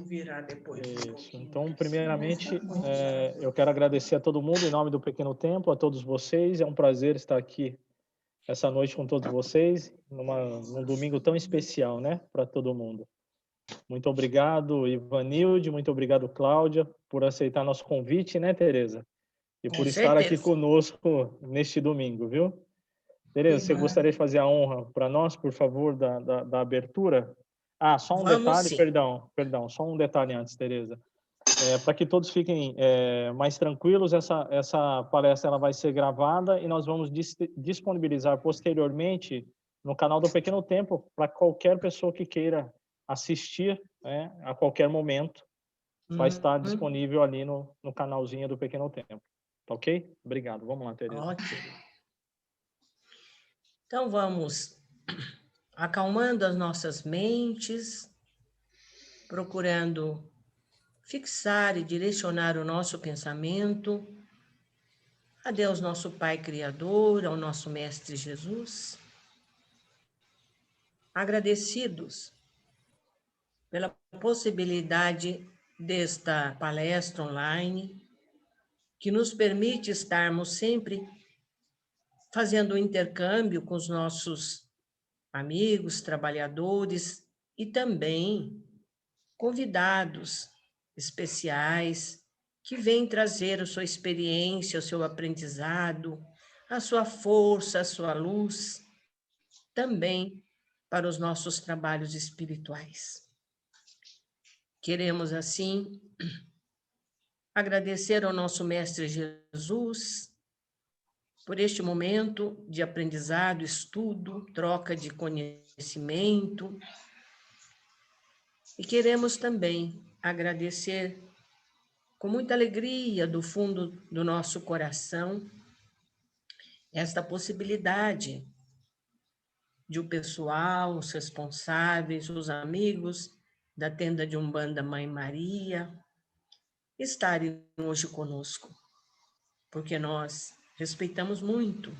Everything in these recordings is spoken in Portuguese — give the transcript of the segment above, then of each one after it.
virar depois um Isso. pouquinho Então, para cima. primeiramente, eu quero agradecer a todo mundo em nome do Pequeno Tempo, a todos vocês. É um prazer estar aqui essa noite com todos vocês, num domingo tão especial, né, para todo mundo. Muito obrigado, Ivanilde, muito obrigado, Cláudia, por aceitar nosso convite, né, Tereza? E Com por estar aqui certeza. conosco neste domingo, viu? Tereza, você Uhum. gostaria de fazer a honra para nós, por favor, da abertura? Ah, só um Vamos detalhe, sim. perdão, só um detalhe antes, Tereza. Para que todos fiquem mais tranquilos, essa palestra ela vai ser gravada e nós vamos disponibilizar posteriormente no canal do Pequeno Tempo para qualquer pessoa que queira assistir, né, a qualquer momento. Vai estar Uhum. disponível ali no canalzinho do Pequeno Tempo. Tá ok? Obrigado. Vamos lá, Tereza. Ótimo. Então vamos acalmando as nossas mentes, procurando fixar e direcionar o nosso pensamento a Deus, nosso Pai Criador, ao nosso Mestre Jesus, agradecidos pela possibilidade desta palestra online, que nos permite estarmos sempre fazendo um intercâmbio com os nossos amigos, trabalhadores e também convidados especiais que vêm trazer a sua experiência, o seu aprendizado, a sua força, a sua luz, também para os nossos trabalhos espirituais. Queremos, assim, agradecer ao nosso Mestre Jesus por este momento de aprendizado, estudo, troca de conhecimento. E queremos também agradecer com muita alegria do fundo do nosso coração esta possibilidade de o pessoal, os responsáveis, os amigos da tenda de Umbanda Mãe Maria estarem hoje conosco, porque nós respeitamos muito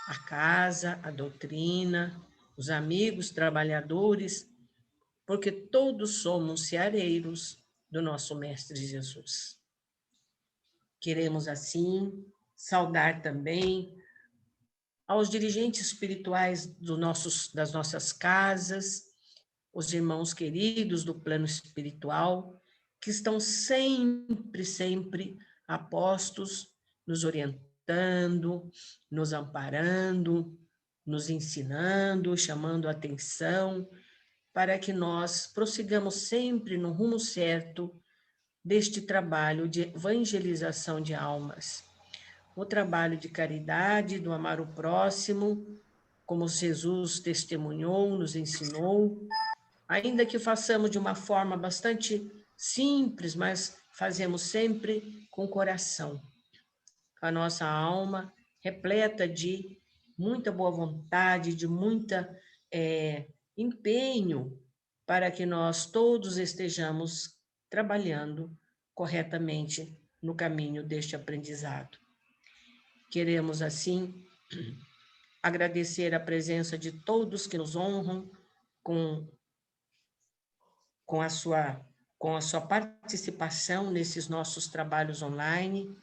a casa, a doutrina, os amigos trabalhadores, porque todos somos ceareiros do nosso Mestre Jesus. Queremos, assim, saudar também aos dirigentes espirituais das nossas casas, os irmãos queridos do plano espiritual, que estão sempre, sempre apostos, nos orientando, nos amparando, nos ensinando, chamando a atenção, para que nós prossigamos sempre no rumo certo deste trabalho de evangelização de almas, o trabalho de caridade, do amar o próximo, como Jesus testemunhou, nos ensinou, ainda que façamos de uma forma bastante simples, mas fazemos sempre com coração. A nossa alma repleta de muita boa vontade, de muita empenho para que nós todos estejamos trabalhando corretamente no caminho deste aprendizado. Queremos, assim, agradecer a presença de todos que nos honram com, com, a, sua, com a sua participação nesses nossos trabalhos online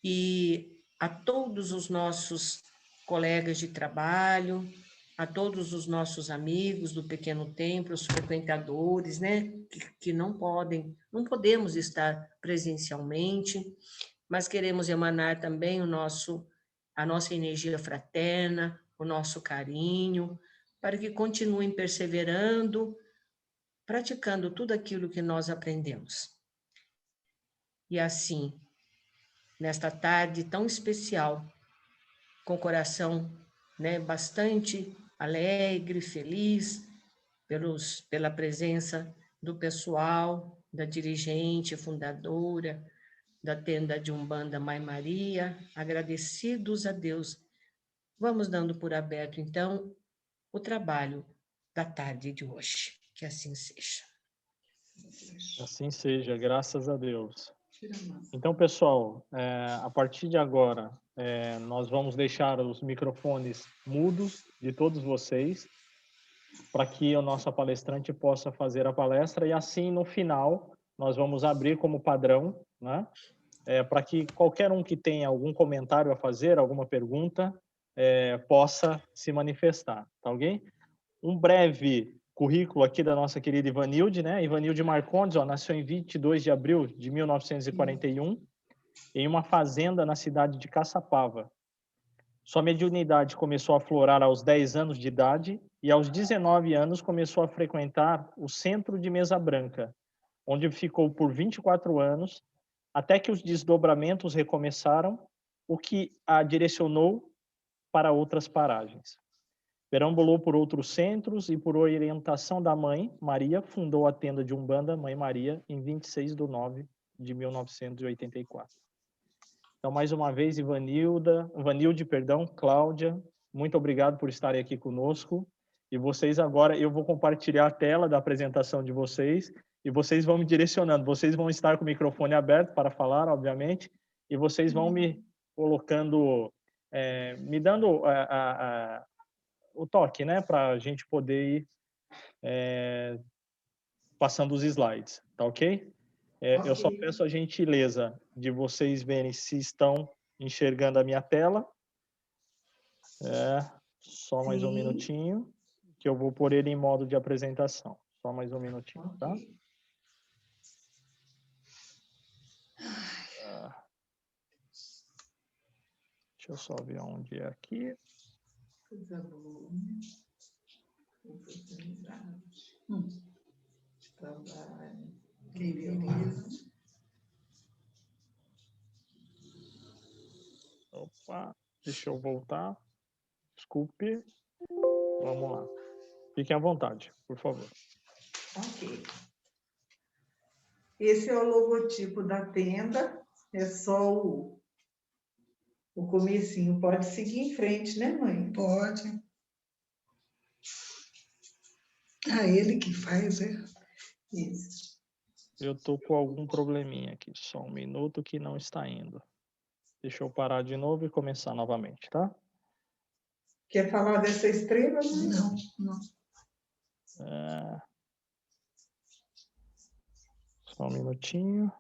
e a todos os nossos colegas de trabalho, a todos os nossos amigos do Pequeno Templo, os frequentadores, né, que não podemos estar presencialmente, mas queremos emanar também a nossa energia fraterna, o nosso carinho, para que continuem perseverando, praticando tudo aquilo que nós aprendemos. E assim, nesta tarde tão especial, com o coração, né, bastante alegre, feliz, pela presença do pessoal, da dirigente, fundadora, da tenda de Umbanda Mãe Maria, agradecidos a Deus. Vamos dando por aberto, então, o trabalho da tarde de hoje. Que assim seja. Assim seja, graças a Deus. Então, pessoal, a partir de agora, nós vamos deixar os microfones mudos de todos vocês para que a nossa palestrante possa fazer a palestra, e assim, no final, nós vamos abrir como padrão, né? Para que qualquer um que tenha algum comentário a fazer, alguma pergunta, possa se manifestar, tá ok? Um breve currículo aqui da nossa querida Ivanilde, né? Ivanilde Marcondes, ó, nasceu em 22 de abril de 1941, em uma fazenda na cidade de Caçapava. Sua mediunidade começou a aflorar aos 10 anos de idade e aos 19 anos começou a frequentar o Centro de Mesa Branca, onde ficou por 24 anos, até que os desdobramentos recomeçaram, o que a direcionou para outras paragens. Perambulou por outros centros e, por orientação da mãe, Maria, fundou a tenda de Umbanda Mãe Maria em 26 de nove de 1984. Então, mais uma vez, Ivanilde, Cláudia, muito obrigado por estarem aqui conosco. E vocês agora, eu vou compartilhar a tela da apresentação de vocês e vocês vão me direcionando. Vocês vão estar com o microfone aberto para falar, obviamente, e vocês vão me colocando, me dando o toque, né, para a gente poder ir passando os slides, tá ok? Eu só peço a gentileza de vocês verem se estão enxergando a minha tela. Só mais um minutinho, que eu vou pôr ele em modo de apresentação. Só mais um minutinho, tá? Deixa eu só ver onde é aqui. Opa, deixa eu voltar. Desculpe. Vamos lá. Fiquem à vontade, por favor. Ok. Esse é o logotipo da tenda. É só o comecinho. Pode seguir em frente, né, mãe? Pode. Ele que faz, é? Isso. Eu tô com algum probleminha aqui. Só um minuto que não está indo. Deixa eu parar de novo e começar novamente, tá? Quer falar dessa estrela? Não, não. Só um minutinho.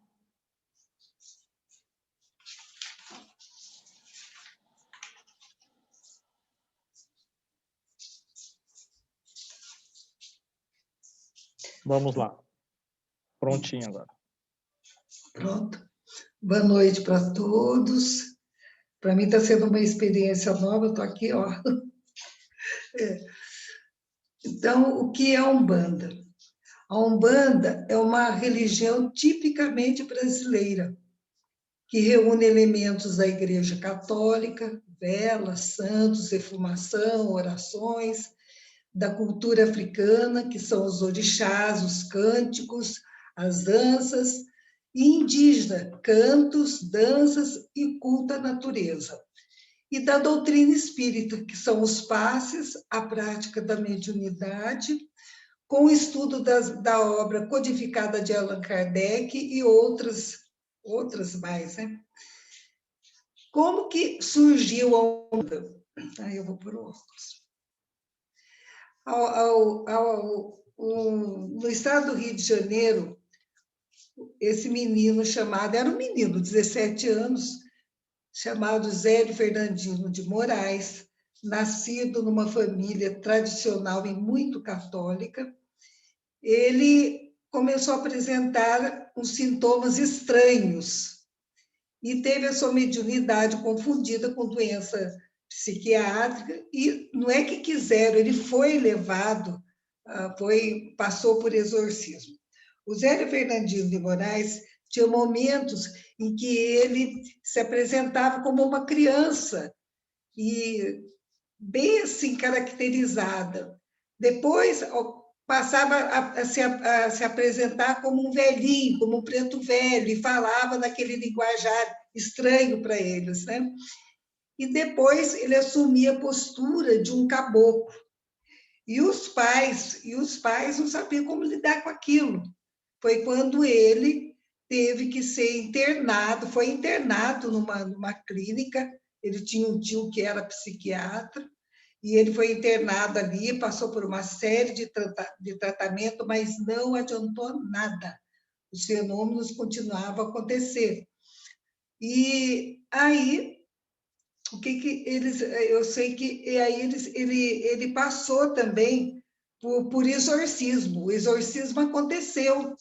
Vamos lá. Prontinho agora. Pronto. Boa noite para todos. Para mim está sendo uma experiência nova, estou aqui, ó. Então, o que é a Umbanda? A Umbanda é uma religião tipicamente brasileira, que reúne elementos da Igreja Católica, velas, santos, efumação, orações, da cultura africana, que são os orixás, os cânticos, as danças, e indígena, cantos, danças e culto à natureza. E da doutrina espírita, que são os passes, a prática da mediunidade, com o estudo da obra codificada de Allan Kardec e outras mais, né? Como que surgiu a Umbanda? Eu vou por óculos. No estado do Rio de Janeiro, esse menino era um menino, 17 anos, chamado Zélio Fernandino de Moraes, nascido numa família tradicional e muito católica, ele começou a apresentar uns sintomas estranhos e teve a sua mediunidade confundida com doença psiquiátrica, e não é que quiseram, ele foi levado, passou por exorcismo. O Zélio Fernandino de Moraes tinha momentos em que ele se apresentava como uma criança, e bem assim caracterizada. Depois passava a se apresentar como um velhinho, como um preto velho, e falava naquele linguajar estranho para eles, né? E depois ele assumia a postura de um caboclo. E os pais não sabiam como lidar com aquilo. Foi quando ele teve que ser internado, foi internado numa clínica. Ele tinha um tio que era psiquiatra, e ele foi internado ali, passou por uma série de tratamento, mas não adiantou nada. Os fenômenos continuavam a acontecer. E aí, eu sei que aí ele passou também por exorcismo. O exorcismo aconteceu,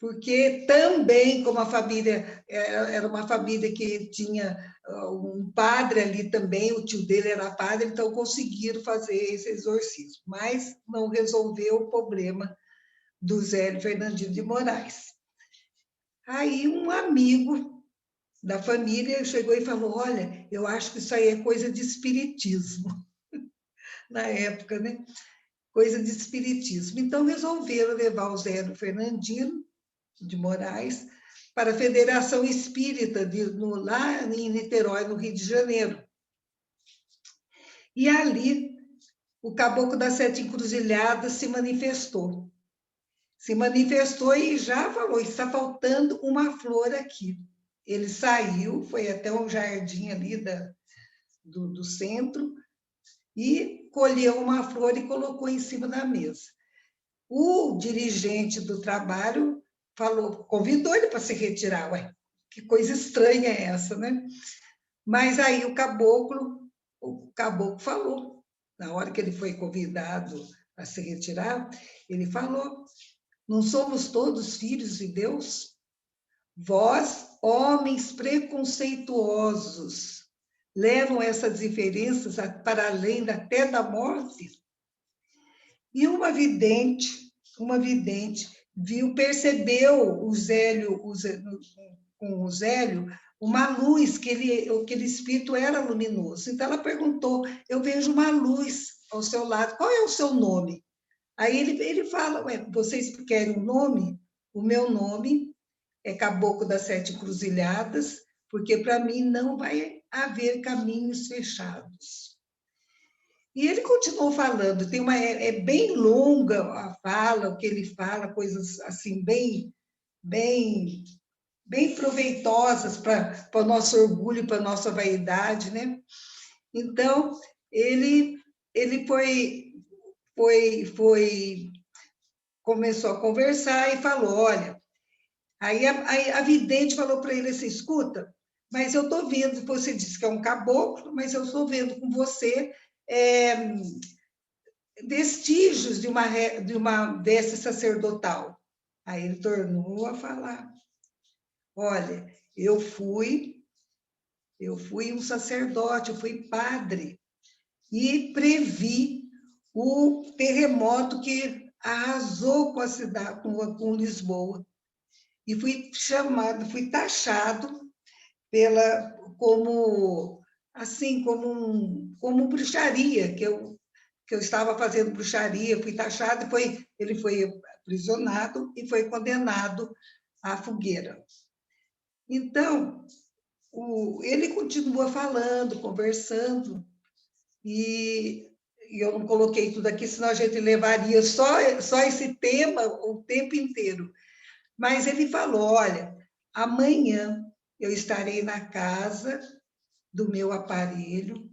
porque também, como a família era uma família que tinha um padre ali também, o tio dele era padre, então conseguiram fazer esse exorcismo, mas não resolveu o problema do Zélio Fernandino de Moraes. Aí um amigo da família chegou e falou: olha, eu acho que isso aí é coisa de espiritismo, na época, né? Coisa de espiritismo. Então resolveram levar o Zélio Fernandino de Moraes para a Federação Espírita lá em Niterói, no Rio de Janeiro. E ali o Caboclo das Sete Encruzilhadas se manifestou. Se manifestou e já falou: está faltando uma flor aqui. Ele saiu, foi até um jardim ali do centro e colheu uma flor e colocou em cima da mesa. O dirigente do trabalho convidou ele para se retirar. Ué, que coisa estranha é essa, né? Mas aí o caboclo falou, na hora que ele foi convidado a se retirar, ele falou: não somos todos filhos de Deus? Vós, homens preconceituosos, levam essas diferenças para além até da morte? E uma vidente percebeu com o Zélio uma luz, que aquele espírito era luminoso. Então ela perguntou: eu vejo uma luz ao seu lado, qual é o seu nome? Aí ele fala: vocês querem um nome? O meu nome é Caboclo das Sete Encruzilhadas, porque para mim não vai haver caminhos fechados. E ele continuou falando, é bem longa a fala, o que ele fala, coisas assim bem proveitosas para o nosso orgulho, para a nossa vaidade, né? Então, ele começou a conversar e falou: olha, aí a vidente falou para ele assim: escuta, mas eu estou vendo, você disse que é um caboclo, mas eu estou vendo com você vestígios de uma veste sacerdotal. Aí ele tornou a falar: olha, eu fui um sacerdote, eu fui padre, e previ o terremoto que arrasou com a cidade, com Lisboa. E fui taxado como bruxaria, que eu estava fazendo bruxaria, fui taxado, ele foi aprisionado e foi condenado à fogueira. Então, ele continua falando, conversando, e eu não coloquei tudo aqui, senão a gente levaria só esse tema o tempo inteiro. Mas ele falou: olha, amanhã eu estarei na casa do meu aparelho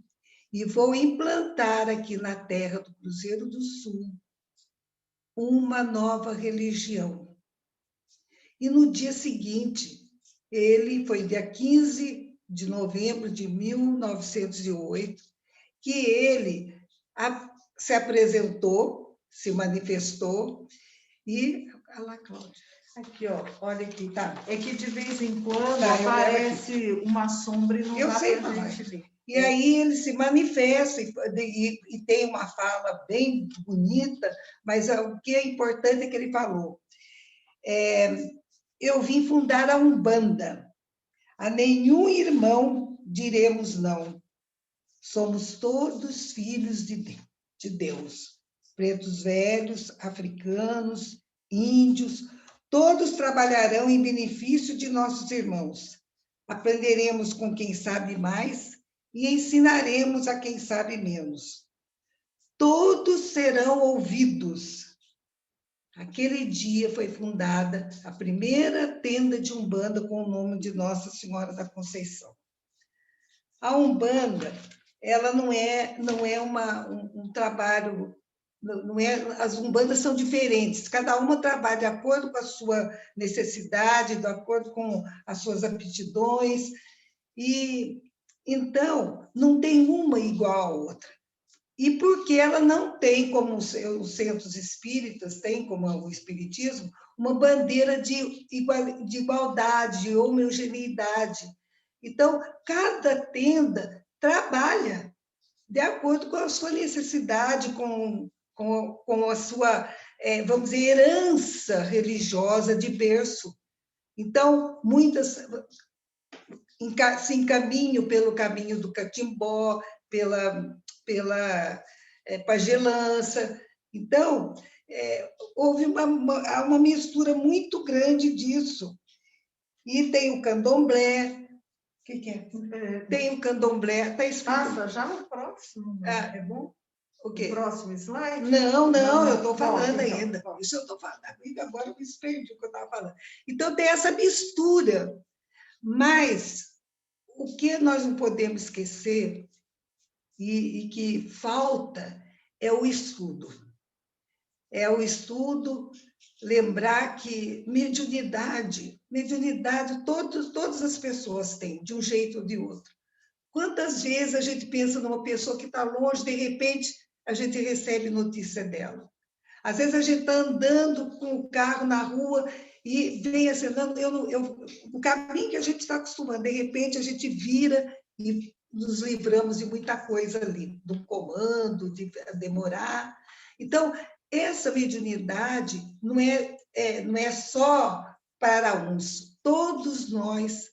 e vou implantar aqui na terra do Cruzeiro do Sul uma nova religião. E no dia seguinte, foi dia 15 de novembro de 1908, que ele se apresentou, se manifestou, e... Olha lá, Cláudia. Aqui, ó, olha aqui, tá? É que de vez em quando aparece uma sombra e não dá para a gente ver. E aí ele se manifesta e tem uma fala bem bonita, mas o que é importante é que ele falou: eu vim fundar a Umbanda, a nenhum irmão diremos não, somos todos filhos de Deus, pretos velhos, africanos, índios, todos trabalharão em benefício de nossos irmãos. Aprenderemos com quem sabe mais e ensinaremos a quem sabe menos. Todos serão ouvidos. Aquele dia foi fundada a primeira tenda de Umbanda com o nome de Nossa Senhora da Conceição. A Umbanda ela não é um trabalho, não é, as umbandas são diferentes, cada uma trabalha de acordo com a sua necessidade, de acordo com as suas aptidões, e então não tem uma igual à outra. E porque ela não tem, como os centros espíritas têm, como o espiritismo, uma bandeira de igualdade, de homogeneidade. Então, cada tenda trabalha de acordo com a sua necessidade, com a sua, vamos dizer, herança religiosa de berço. Então, muitas se encaminham pelo caminho do catimbó, pela pagelança. Então, houve uma mistura muito grande disso. E tem o candomblé. O que é? Tem o candomblé. Está escrito. Passa já no próximo. É bom? O quê? O próximo slide? Não, eu estou falando ainda. Isso eu estou falando. Agora eu me perdi o que eu estava falando. Então, tem essa mistura. Mas o que nós não podemos esquecer e que falta é o estudo. É o estudo, lembrar que mediunidade todas as pessoas têm, de um jeito ou de outro. Quantas vezes a gente pensa numa pessoa que está longe, de repente a gente recebe notícia dela. Às vezes a gente está andando com o carro na rua e vem acenando, o caminho que a gente está acostumando, de repente a gente vira e nos livramos de muita coisa ali, do comando, de demorar. Então, essa mediunidade não é só para uns, todos nós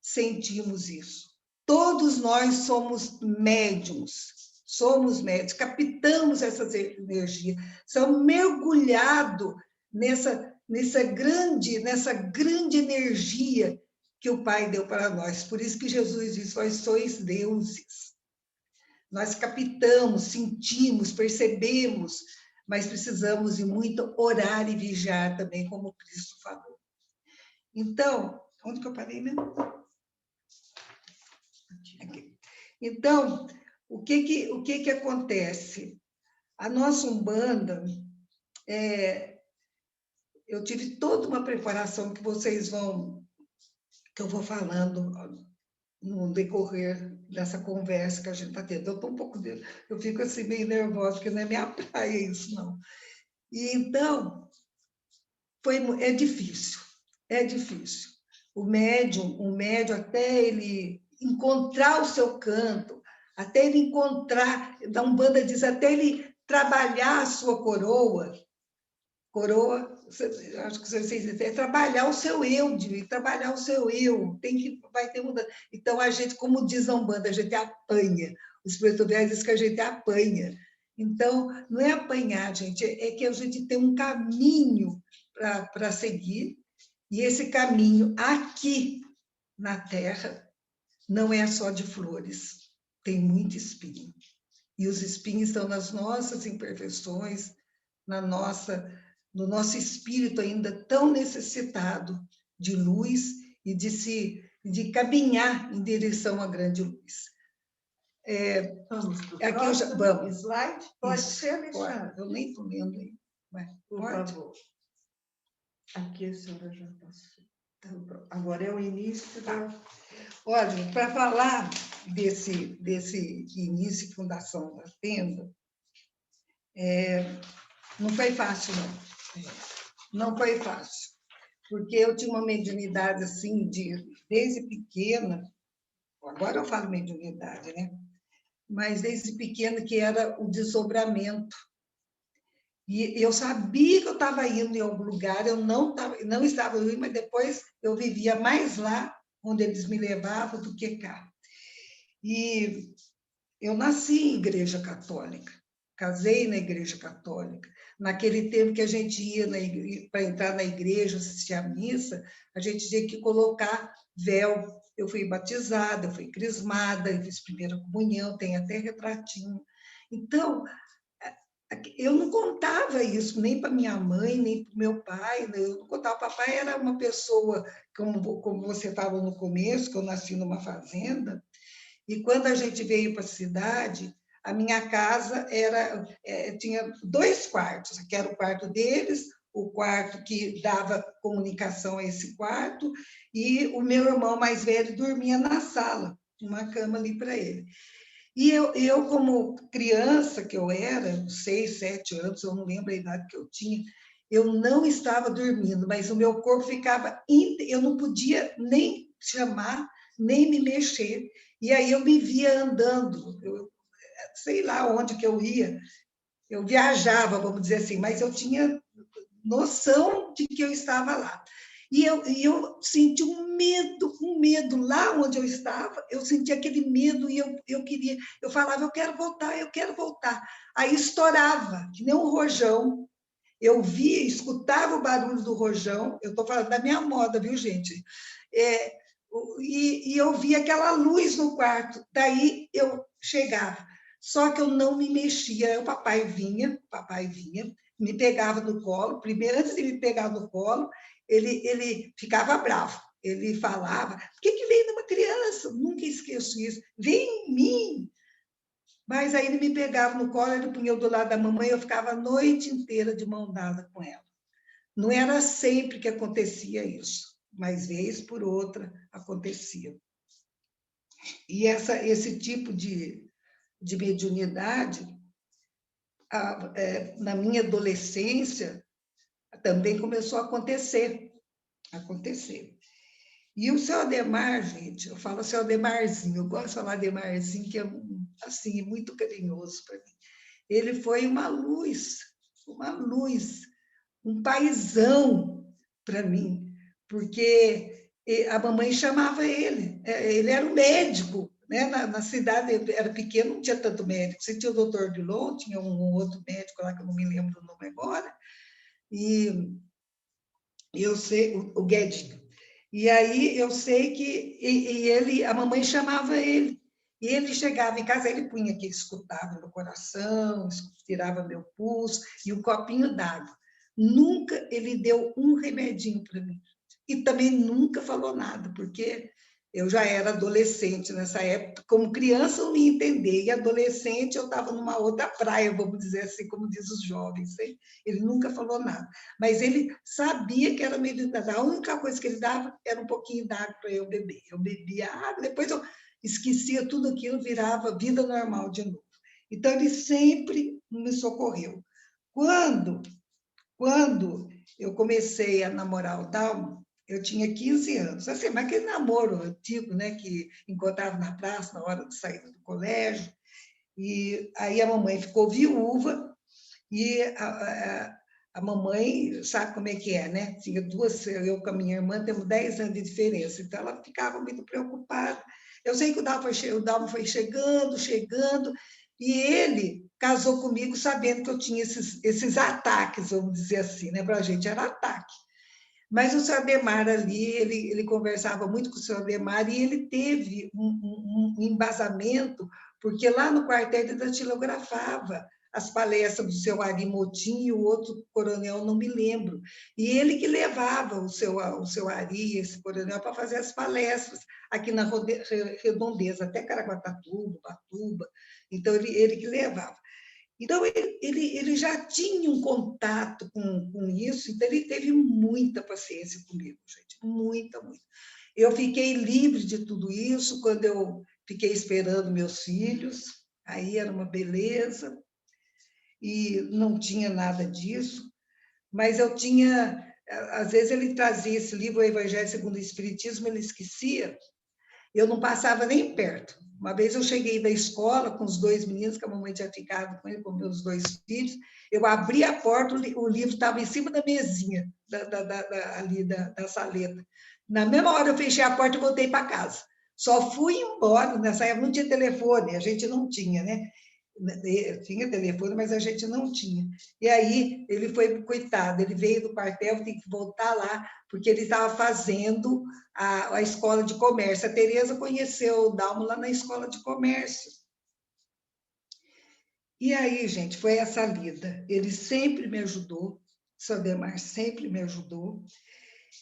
sentimos isso. Todos nós somos médiums, captamos essas energias, somos mergulhados nessa grande energia que o Pai deu para nós. Por isso que Jesus disse: vós sois deuses. Nós captamos, sentimos, percebemos, mas precisamos de muito orar e vigiar também, como Cristo falou. Então, onde que eu parei mesmo? Aqui. Então, o que acontece? A nossa Umbanda, eu tive toda uma preparação que eu vou falando no decorrer dessa conversa que a gente está tendo. Eu fico assim meio nervosa, porque não é minha praia isso, não. E então, é difícil. O médium, até ele encontrar o seu canto, até ele encontrar, da Umbanda diz, até ele trabalhar a sua coroa, acho que vocês dizem, é trabalhar o seu eu, vai ter mudança. Então, a gente, como diz a Umbanda, a gente apanha, os pretorianos dizem que a gente apanha. Então, não é apanhar, gente, é que a gente tem um caminho para seguir, e esse caminho aqui na Terra não é só de flores, tem muito espinho. E os espinhos estão nas nossas imperfeições, no nosso espírito ainda tão necessitado de luz e de caminhar em direção à grande luz. Vamos para o aqui próximo slide? Pode Isso, ser, Alexandre? Eu nem estou lendo aí. Por favor. Aqui a senhora já passou. Então, agora é o início da... Olha, para falar desse início e fundação da tenda, não foi fácil, não. Não foi fácil. Porque eu tinha uma mediunidade, assim, desde pequena, agora eu falo mediunidade, né? Mas desde pequena que era o desdobramento. E eu sabia que eu estava indo em algum lugar, eu não estava indo, mas depois eu vivia mais lá, onde eles me levavam, do que cá. E eu nasci em igreja católica, casei na igreja católica. Naquele tempo que a gente ia para entrar na igreja, assistir à missa, a gente tinha que colocar véu. Eu fui batizada, eu fui crismada, eu fiz primeira comunhão, tem até retratinho. Então, eu não contava isso nem para minha mãe, nem para o meu pai. Eu não contava. O papai era uma pessoa, como você estava no começo, que eu nasci numa fazenda, E quando a gente veio para a cidade, a minha casa tinha 2 quartos, que era o quarto deles, o quarto que dava comunicação a esse quarto, e o meu irmão mais velho dormia na sala, uma cama ali para ele. E eu, como criança que eu era, 6, 7 anos, eu não lembro a idade que eu tinha, eu não estava dormindo, mas o meu corpo ficava... Eu não podia nem chamar, nem me mexer. E aí eu me via andando, sei lá onde que eu ia, eu viajava, vamos dizer assim, mas eu tinha noção de que eu estava lá. E eu senti um medo lá onde eu estava, eu senti aquele medo e eu falava, eu quero voltar, eu quero voltar. Aí estourava, que nem um rojão, eu via, escutava o barulho do rojão, eu estou falando da minha moda, viu, gente? E eu via aquela luz no quarto, daí eu chegava, só que eu não me mexia, o papai vinha, me pegava no colo, primeiro, antes de me pegar no colo, ele ficava bravo, ele falava, por que vem numa criança? Nunca esqueço isso, vem em mim. Mas aí ele me pegava no colo, ele punha eu do lado da mamãe, eu ficava a noite inteira de mão dada com ela. Não era sempre que acontecia isso, mas vez por outra acontecia. E esse tipo de mediunidade, na minha adolescência, também começou a acontecer. E o seu Ademar, gente, eu falo seu Ademarzinho, eu gosto de falar Ademarzinho, que é assim, muito carinhoso para mim. Ele foi uma luz, um paizão para mim, porque a mamãe chamava ele era um médico, né? Na cidade, era pequeno, não tinha tanto médico, você tinha o doutor Dilon, tinha um outro médico lá, que eu não me lembro o nome agora, e eu sei, o Guedinho. E aí eu sei que a mamãe chamava ele, e ele chegava em casa, ele punha que escutava no coração, tirava meu pulso, e um copinho d'água. Nunca ele deu um remedinho para mim. E também nunca falou nada, porque eu já era adolescente nessa época. Como criança, eu não ia entender. E adolescente, eu estava numa outra praia, vamos dizer assim, como diz os jovens. Hein? Ele nunca falou nada. Mas ele sabia que era mediunidade. A única coisa que ele dava era um pouquinho d'água para eu beber. Eu bebia água, depois eu esquecia tudo aquilo, virava vida normal de novo. Então, ele sempre me socorreu. Quando eu comecei a namorar o Dalmo, eu tinha 15 anos. Assim, mas aquele namoro antigo, né, que encontrava na praça na hora de sair do colégio. E aí a mamãe ficou viúva e a mamãe, sabe como é que é, né? Tinha duas, eu com a minha irmã temos 10 anos de diferença, então ela ficava muito preocupada. Eu sei que o Dalmo foi chegando, e ele casou comigo sabendo que eu tinha esses ataques, vamos dizer assim, né? Para a gente era ataque. Mas o senhor Ademar ali, ele conversava muito com o senhor Ademar e ele teve um embasamento, porque lá no quartel ele datilografava as palestras do seu Ari Motim e o outro coronel, não me lembro. E ele que levava o seu Ari, esse coronel, para fazer as palestras aqui na Redondeza, até Caraguatatuba, Batuba. Então, ele que levava. Então, ele já tinha um contato com isso, então ele teve muita paciência comigo, gente, muita. Eu fiquei livre de tudo isso quando eu fiquei esperando meus filhos, aí era uma beleza, e não tinha nada disso, mas eu tinha... Às vezes ele trazia esse livro, o Evangelho segundo o Espiritismo, ele esquecia, eu não passava nem perto. Uma vez eu cheguei da escola com os 2 meninos, que a mamãe tinha ficado com ele, com meus 2 filhos, eu abri a porta, o livro estava em cima da mesinha, ali da saleta. Na mesma hora eu fechei a porta e voltei para casa. Só fui embora, nessa época não tinha telefone, a gente não tinha, né? Tinha telefone, mas a gente não tinha. E aí ele foi, coitado, ele veio do quartel, tem que voltar lá, porque ele estava fazendo a escola de comércio. A Tereza conheceu o Dalmo lá na escola de comércio. E aí, gente, foi essa lida. Ele sempre me ajudou, o seu Ademar sempre me ajudou.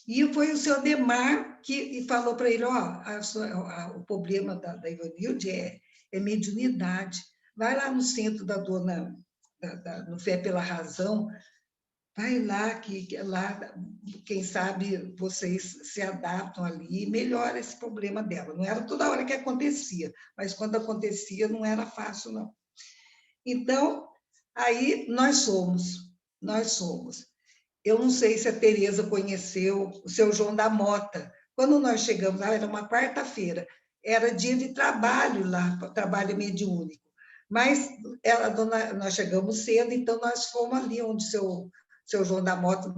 E foi o seu Demar que falou para ele, ó, o problema da Ivanilde é mediunidade. Vai lá no centro da dona, no Fé pela Razão, vai lá, que lá, quem sabe vocês se adaptam ali e melhora esse problema dela. Não era toda hora que acontecia, mas quando acontecia não era fácil, não. Então, aí nós somos. Eu não sei se a Tereza conheceu o seu João da Mota. Quando nós chegamos lá, era uma quarta-feira, era dia de trabalho lá, trabalho mediúnico. Mas nós chegamos cedo, então nós fomos ali onde seu João da Mota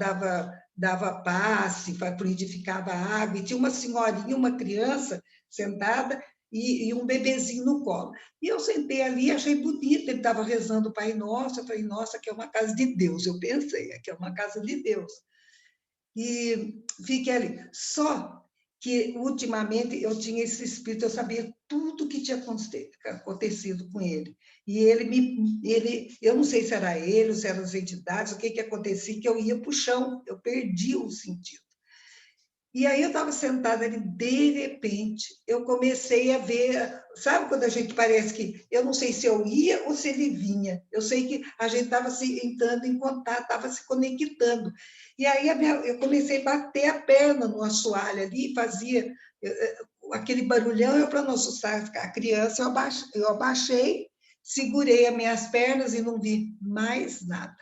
dava passe, fluidificava água, e tinha uma senhorinha, uma criança sentada e um bebezinho no colo. E eu sentei ali, achei bonito, ele estava rezando o Pai Nosso, eu falei, nossa, aqui é uma casa de Deus, eu pensei, aqui é uma casa de Deus. E fiquei ali. Só que, ultimamente, eu tinha esse espírito, eu sabia tudo que tinha acontecido com ele. E eu não sei se era ele, ou se eram as entidades, o que acontecia, que eu ia para o chão, eu perdi o sentido. E aí eu estava sentada ali, de repente, eu comecei a ver, sabe quando a gente parece que, eu não sei se eu ia ou se ele vinha, eu sei que a gente estava se entrando em contato, estava se conectando. E aí eu comecei a bater a perna no assoalho ali, fazia aquele barulhão, eu para não assustar a criança, eu abaixei, segurei as minhas pernas e não vi mais nada.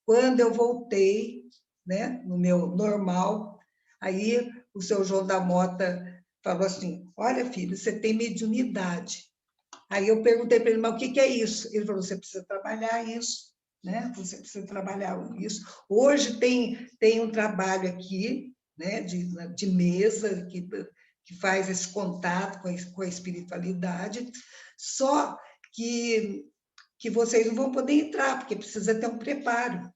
Quando eu voltei, né, no meu normal, aí o seu João da Mota falou assim, olha, filho, você tem mediunidade. Aí eu perguntei para ele, mas o que é isso? Ele falou, você precisa trabalhar isso, né? Você precisa trabalhar isso. Hoje tem um trabalho aqui, né, de mesa, que faz esse contato com a espiritualidade, só que vocês não vão poder entrar, porque precisa ter um preparo.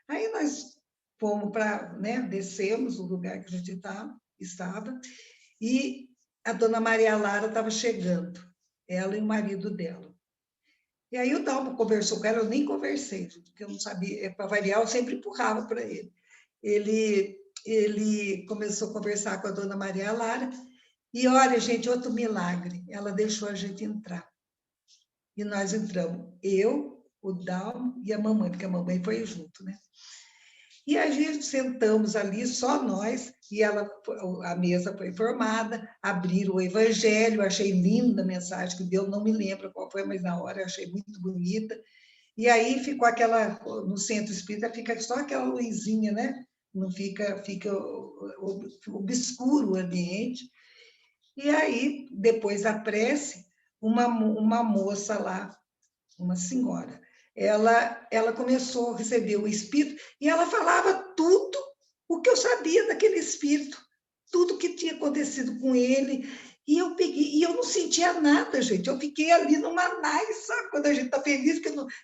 Aí nós fomos para, né, descemos o lugar que a gente estava, e a dona Maria Lara estava chegando, ela e o marido dela. E aí eu conversou com ela, eu nem conversei, porque eu não sabia, para variar, eu sempre empurrava para ele. Ele começou a conversar com a dona Maria Lara, e olha, gente, outro milagre, ela deixou a gente entrar. E nós entramos, eu, o Dalmo e a mamãe, porque a mamãe foi junto, né? E a gente sentamos ali, só nós, e a mesa foi formada, abriram o evangelho, achei linda a mensagem que deu, não me lembro qual foi, mas na hora eu achei muito bonita. E aí ficou no centro espírita, fica só aquela luzinha, né? Não fica obscuro o ambiente. E aí, depois da prece, uma moça lá, uma senhora, ela começou a receber o espírito e ela falava tudo o que eu sabia daquele espírito, tudo que tinha acontecido com ele, e eu peguei, e eu não sentia nada, gente, eu fiquei ali numa nice, sabe? Quando a gente está feliz,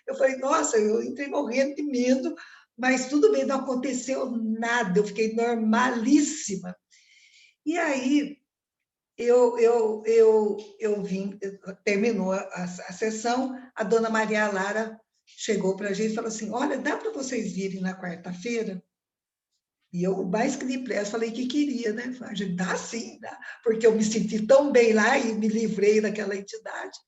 eu falei, nossa, eu entrei morrendo de medo, mas tudo bem, não aconteceu nada, eu fiquei normalíssima. E aí, eu vim, terminou a sessão, a dona Maria Lara chegou para a gente e falou assim, olha, dá para vocês virem na quarta-feira? E eu mais que para ela, falei que queria, né? A gente dá sim, dá, porque eu me senti tão bem lá e me livrei daquela entidade.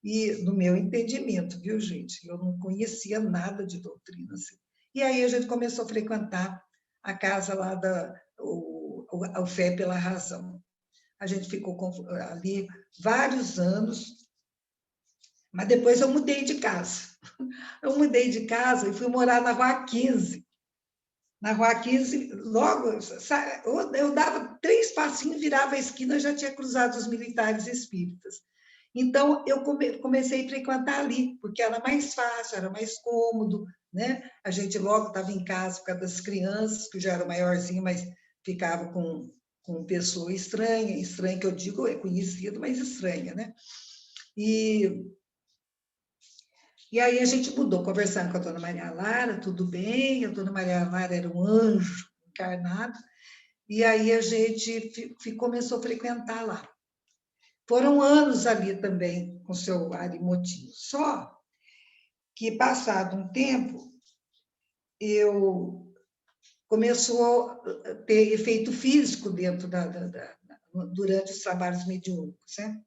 E no meu entendimento, viu, gente? Eu não conhecia nada de doutrina. Assim. E aí a gente começou a frequentar a casa lá o Fé pela Razão. A gente ficou ali vários anos, mas depois eu mudei de casa. Eu mudei de casa e fui morar na Rua 15. Na Rua 15, logo, eu dava 3 passinhos, virava a esquina, já tinha cruzado os militares espíritas. Então, eu comecei a frequentar ali, porque era mais fácil, era mais cômodo, né? A gente logo estava em casa por causa das crianças, que já eram maiorzinhas, mas ficava com pessoa estranha que eu digo é conhecido, mas estranha, né? E aí a gente mudou, conversando com a dona Maria Lara, tudo bem, a dona Maria Lara era um anjo encarnado, e aí a gente começou a frequentar lá. Foram anos ali também com o seu Ari Motinho, só que passado um tempo, eu começou a ter efeito físico dentro durante os trabalhos mediúnicos, né?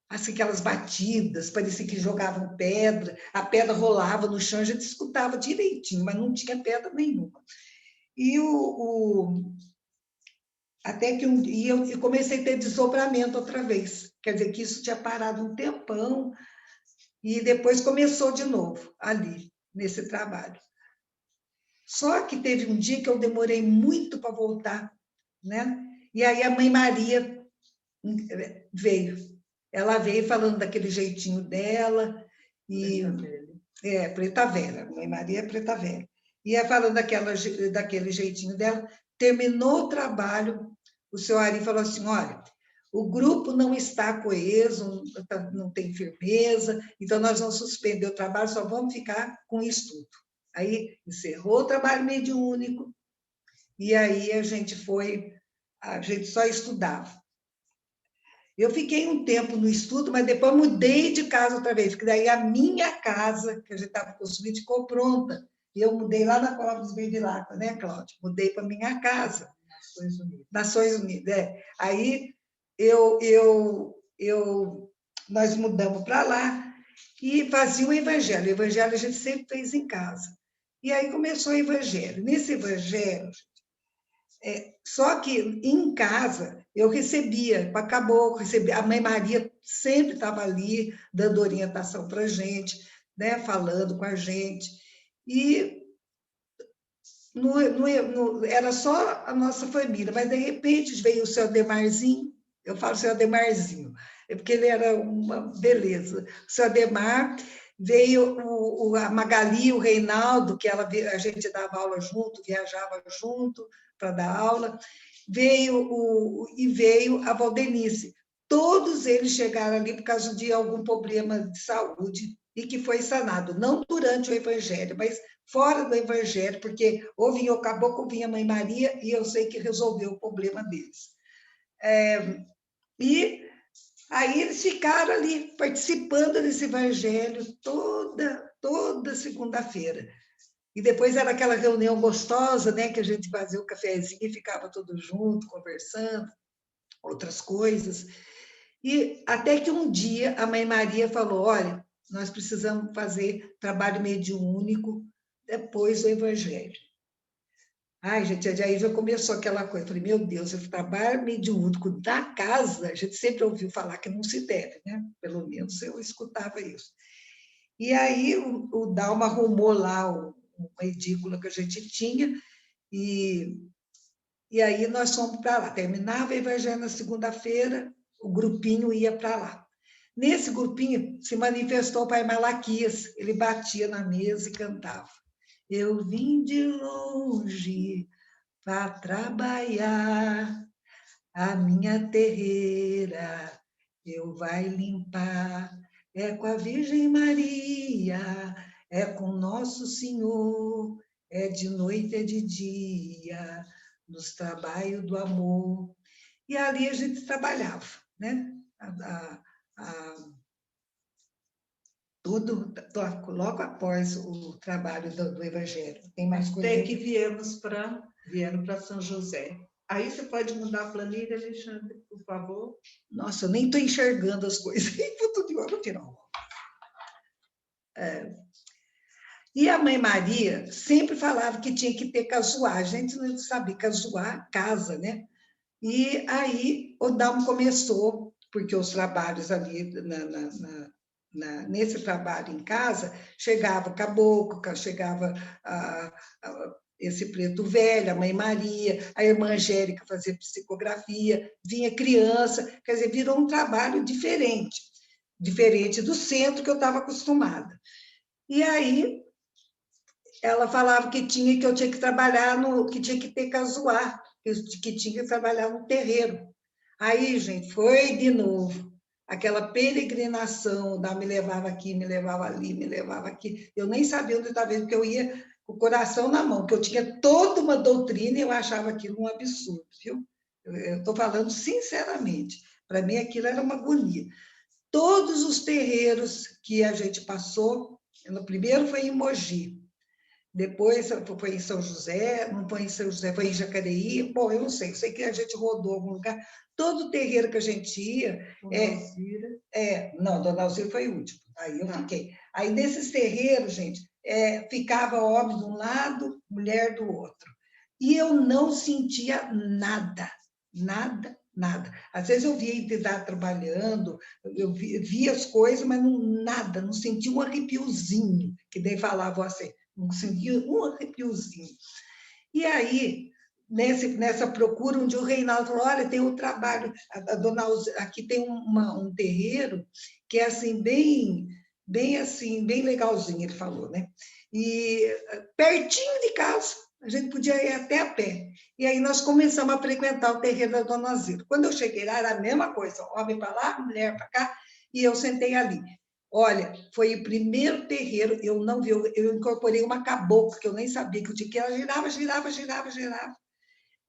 Assim, aquelas batidas, parecia que jogavam pedra, a pedra rolava no chão, a gente escutava direitinho, mas não tinha pedra nenhuma. E até que um dia eu comecei a ter desdobramento outra vez, quer dizer que isso tinha parado um tempão, e depois começou de novo, ali, nesse trabalho. Só que teve um dia que eu demorei muito para voltar, né? E aí a Mãe Maria veio. Ela veio falando daquele jeitinho dela, e Preta Velha, Mãe Maria Preta Velha. Ia falando daquele jeitinho dela, terminou o trabalho, o senhor Ari falou assim, olha, o grupo não está coeso, não tem firmeza, então nós vamos suspender o trabalho, só vamos ficar com estudo. Aí encerrou o trabalho mediúnico, e aí a gente só estudava. Eu fiquei um tempo no estudo, mas depois mudei de casa outra vez, porque daí a minha casa, que a gente estava construindo, ficou pronta. E eu mudei lá na Clóvis Bevilacqua, né, Cláudia? Mudei para minha casa. Nações Unidas. Nações Unidas, é. Aí nós mudamos para lá e fazia o evangelho. O evangelho a gente sempre fez em casa. E aí começou o evangelho. Nesse evangelho, só que em casa eu recebia, acabou, a Mãe Maria sempre estava ali, dando orientação para a gente, né, falando com a gente. E era só a nossa família, mas de repente veio o seu Ademarzinho, eu falo seu Ademarzinho, é porque ele era uma beleza. O seu Ademar, veio a Magali, o Reinaldo, que a gente dava aula junto, viajava junto para dar aula, veio a Valdenice. Todos eles chegaram ali por causa de algum problema de saúde e que foi sanado, não durante o Evangelho, mas fora do Evangelho, porque o caboclo vinha a Mãe Maria e eu sei que resolveu o problema deles. E aí eles ficaram ali participando desse Evangelho toda segunda-feira. E depois era aquela reunião gostosa, né, que a gente fazia o cafezinho e ficava todo junto, conversando, outras coisas. E até que um dia a Mãe Maria falou, olha, nós precisamos fazer trabalho mediúnico depois do Evangelho. Ai, gente, aí já começou aquela coisa. Eu falei, meu Deus, esse trabalho mediúnico da casa, a gente sempre ouviu falar que não se deve, né? Pelo menos eu escutava isso. E aí o Dalma arrumou lá uma edícula que a gente tinha, e aí nós fomos para lá. Terminava o Evangelho na segunda-feira, o grupinho ia para lá. Nesse grupinho se manifestou o Pai Malaquias, ele batia na mesa e cantava. Eu vim de longe para trabalhar, a minha terreira eu vai limpar, é com a Virgem Maria, é com Nosso Senhor, é de noite, é de dia, nos trabalhos do amor. E ali a gente trabalhava, né? Tudo logo após o trabalho do Evangelho. Tem mais coisa? Até que vieram para São José. Aí você pode mudar a planilha, Alexandre, por favor? Nossa, eu nem estou enxergando as coisas. Vou tirar o óculos. E a Mãe Maria sempre falava que tinha que ter casuar. A gente não sabia casuar casa, né? E aí o Dalmo começou, porque os trabalhos ali nesse trabalho em casa, chegava caboclo, chegava esse preto velho, a Mãe Maria, a irmã Angélica fazia psicografia, vinha criança, quer dizer, virou um trabalho diferente do centro que eu estava acostumada. E aí ela falava que eu tinha que trabalhar que tinha que ter casuar, que tinha que trabalhar no terreiro. Aí, gente, foi de novo aquela peregrinação, me levava aqui, me levava ali, me levava aqui. Eu nem sabia onde estava indo, porque eu ia com o coração na mão, porque eu tinha toda uma doutrina e eu achava aquilo um absurdo, viu? Eu estou falando sinceramente. Para mim, aquilo era uma agonia. Todos os terreiros que a gente passou, no primeiro foi em Mogi, depois foi em São José, não foi em São José, foi em Jacareí, bom, eu não sei, sei que a gente rodou algum lugar, todo terreiro que a gente ia... não, Dona Alzira foi o último, aí eu fiquei. Aí nesses terreiros, gente, ficava homem de um lado, mulher do outro. E eu não sentia nada, nada, nada. Às vezes eu via a entidade trabalhando, eu via as coisas, mas nada, não sentia um arrepiozinho, que nem falavam assim, não sentia um arrepiozinho. E aí, nessa procura, um dia o Reinaldo falou, olha, tem um trabalho, a dona Alzira, aqui tem um terreiro que é assim, bem assim, bem legalzinho, ele falou, né? E pertinho de casa, a gente podia ir até a pé. E aí nós começamos a frequentar o terreiro da dona Alzira. Quando eu cheguei lá, era a mesma coisa, homem para lá, mulher para cá, e eu sentei ali. Olha, foi o primeiro terreiro, eu não vi, eu incorporei uma cabocla, que eu nem sabia que eu tinha, que ela girava, girava, girava, girava.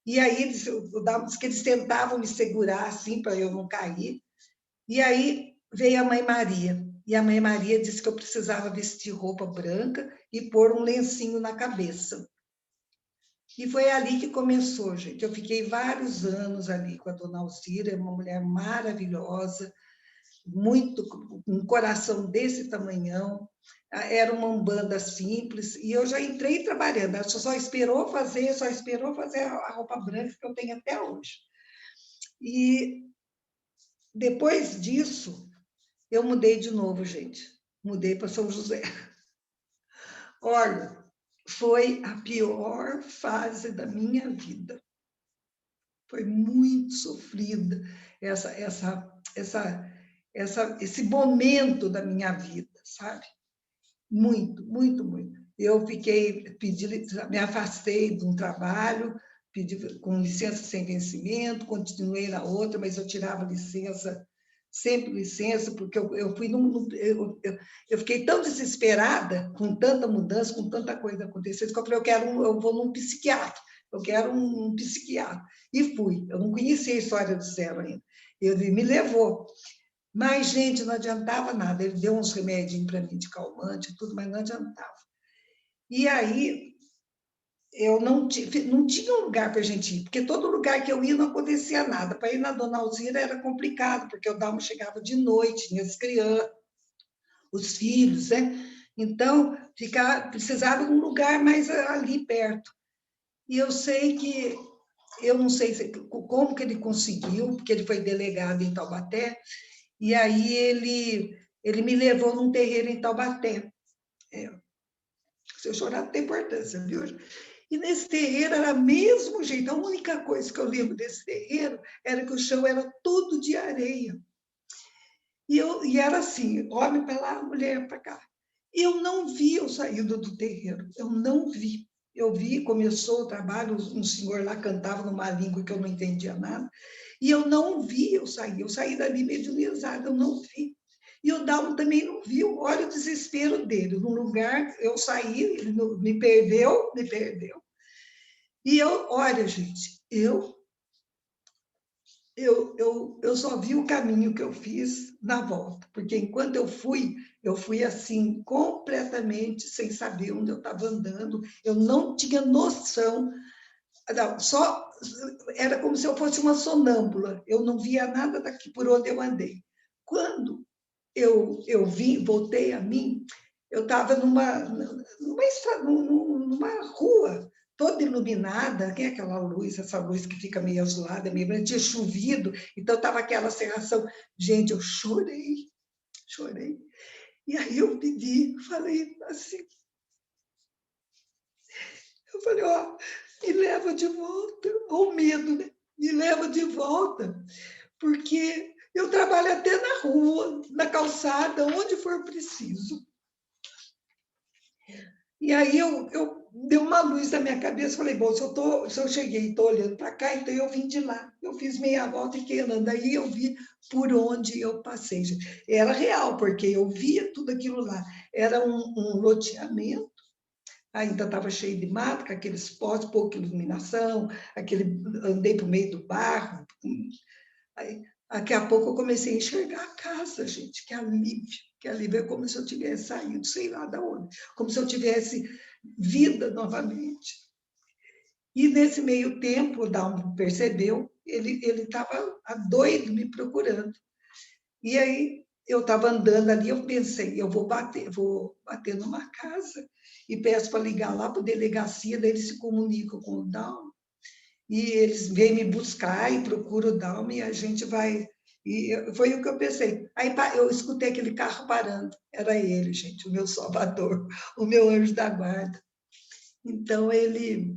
E aí eles, diz que eles tentavam me segurar assim, para eu não cair. E aí veio a Mãe Maria. E a Mãe Maria disse que eu precisava vestir roupa branca e pôr um lencinho na cabeça. E foi ali que começou, gente. Eu fiquei vários anos ali com a dona Alzira, uma mulher maravilhosa, muito, um coração desse tamanhão, era uma umbanda simples, e eu já entrei trabalhando, ela só esperou fazer a roupa branca que eu tenho até hoje. E depois disso, eu mudei de novo, gente, mudei para São José. Olha, foi a pior fase da minha vida, foi muito sofrida esse momento da minha vida, sabe? Muito, muito, muito. Eu me afastei de um trabalho, pedi com licença sem vencimento, continuei na outra, mas eu tirava licença, sempre licença, porque eu fiquei tão desesperada com tanta mudança, com tanta coisa acontecendo, que eu falei, eu vou num psiquiatra, eu quero um psiquiatra. E fui, eu não conhecia a história do zero ainda. Ele me levou. Mas, gente, não adiantava nada. Ele deu uns remedinhos para mim de calmante e tudo, mas não adiantava. E aí, eu não tinha um lugar para a gente ir, porque todo lugar que eu ia não acontecia nada. Para ir na Dona Alzira era complicado, porque o Dalmo chegava de noite, tinha as crianças, os filhos, né? Então, precisava de um lugar mais ali perto. E eu sei que, eu não sei como que ele conseguiu, porque ele foi delegado em Taubaté, e aí ele me levou num terreiro em Taubaté. Se eu chorar, não tem importância, viu? E nesse terreiro era o mesmo jeito. A única coisa que eu lembro desse terreiro era que o chão era todo de areia. E era assim, homem para lá, mulher para cá. Eu não vi eu saindo do terreiro, eu não vi. Eu vi, começou o trabalho, um senhor lá cantava numa língua que eu não entendia nada, e eu não vi eu saí dali mediunizada, eu não vi. E o Dalmo também não viu, olha o desespero dele, num lugar, eu saí, ele me perdeu. E olha, gente, eu só vi o caminho que eu fiz na volta, porque enquanto eu fui assim, completamente sem saber onde eu estava andando, eu não tinha noção, não, só era como se eu fosse uma sonâmbula, eu não via nada daqui por onde eu andei. Quando eu voltei a mim, eu estava numa rua, toda iluminada, que é aquela luz, essa luz que fica meio azulada, meio tinha chovido, então estava aquela sensação, gente, eu chorei. E aí eu falei assim, ó, me leva de volta, ou medo, né? Me leva de volta, porque eu trabalho até na rua, na calçada, onde for preciso. E aí eu deu uma luz na minha cabeça, falei, bom, se eu cheguei e estou olhando para cá, então eu vim de lá. Eu fiz meia volta e fiquei andando. Aí eu vi por onde eu passei. Era real, porque eu via tudo aquilo lá. Era um loteamento, ainda estava cheio de mato, com aqueles postes, pouca iluminação, andei para o meio do barro. Aí, daqui a pouco eu comecei a enxergar a casa, gente, que alívio, é como se eu tivesse saído, sei lá de onde, como se eu tivesse vida novamente. E nesse meio tempo, o Dalmo percebeu, ele estava doido me procurando. E aí eu estava andando ali, eu pensei, eu vou bater numa casa e peço para ligar lá para a delegacia, daí eles se comunicam com o Dalmo, e eles vêm me buscar e procuram o Dalmo, e a gente vai... E foi o que eu pensei. Aí eu escutei aquele carro parando. Era ele, gente, o meu salvador, o meu anjo da guarda. Então, ele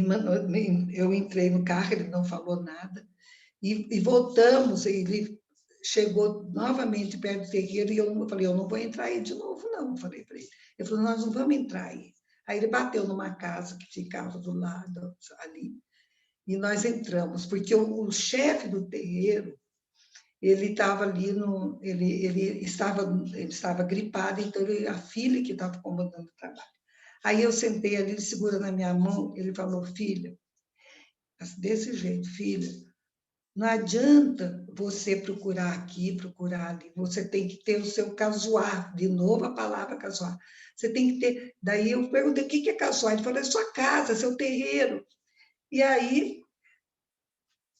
mandou, eu entrei no carro, ele não falou nada, e voltamos, ele chegou novamente perto do terreiro, e eu falei, eu não vou entrar aí de novo, não, falei para ele. Ele falou, nós não vamos entrar aí. Aí ele bateu numa casa que ficava do lado, ali, e nós entramos, porque o chefe do terreiro, ele estava ali, ele estava gripado, então a filha que estava comandando o trabalho. Aí eu sentei ali, ele segura na minha mão, ele falou, filha, desse jeito, filha, não adianta você procurar aqui, procurar ali, você tem que ter o seu casuar, de novo a palavra casuar. Você tem que ter... Daí eu perguntei, o que é casuar? Ele falou, é sua casa, seu terreiro. E aí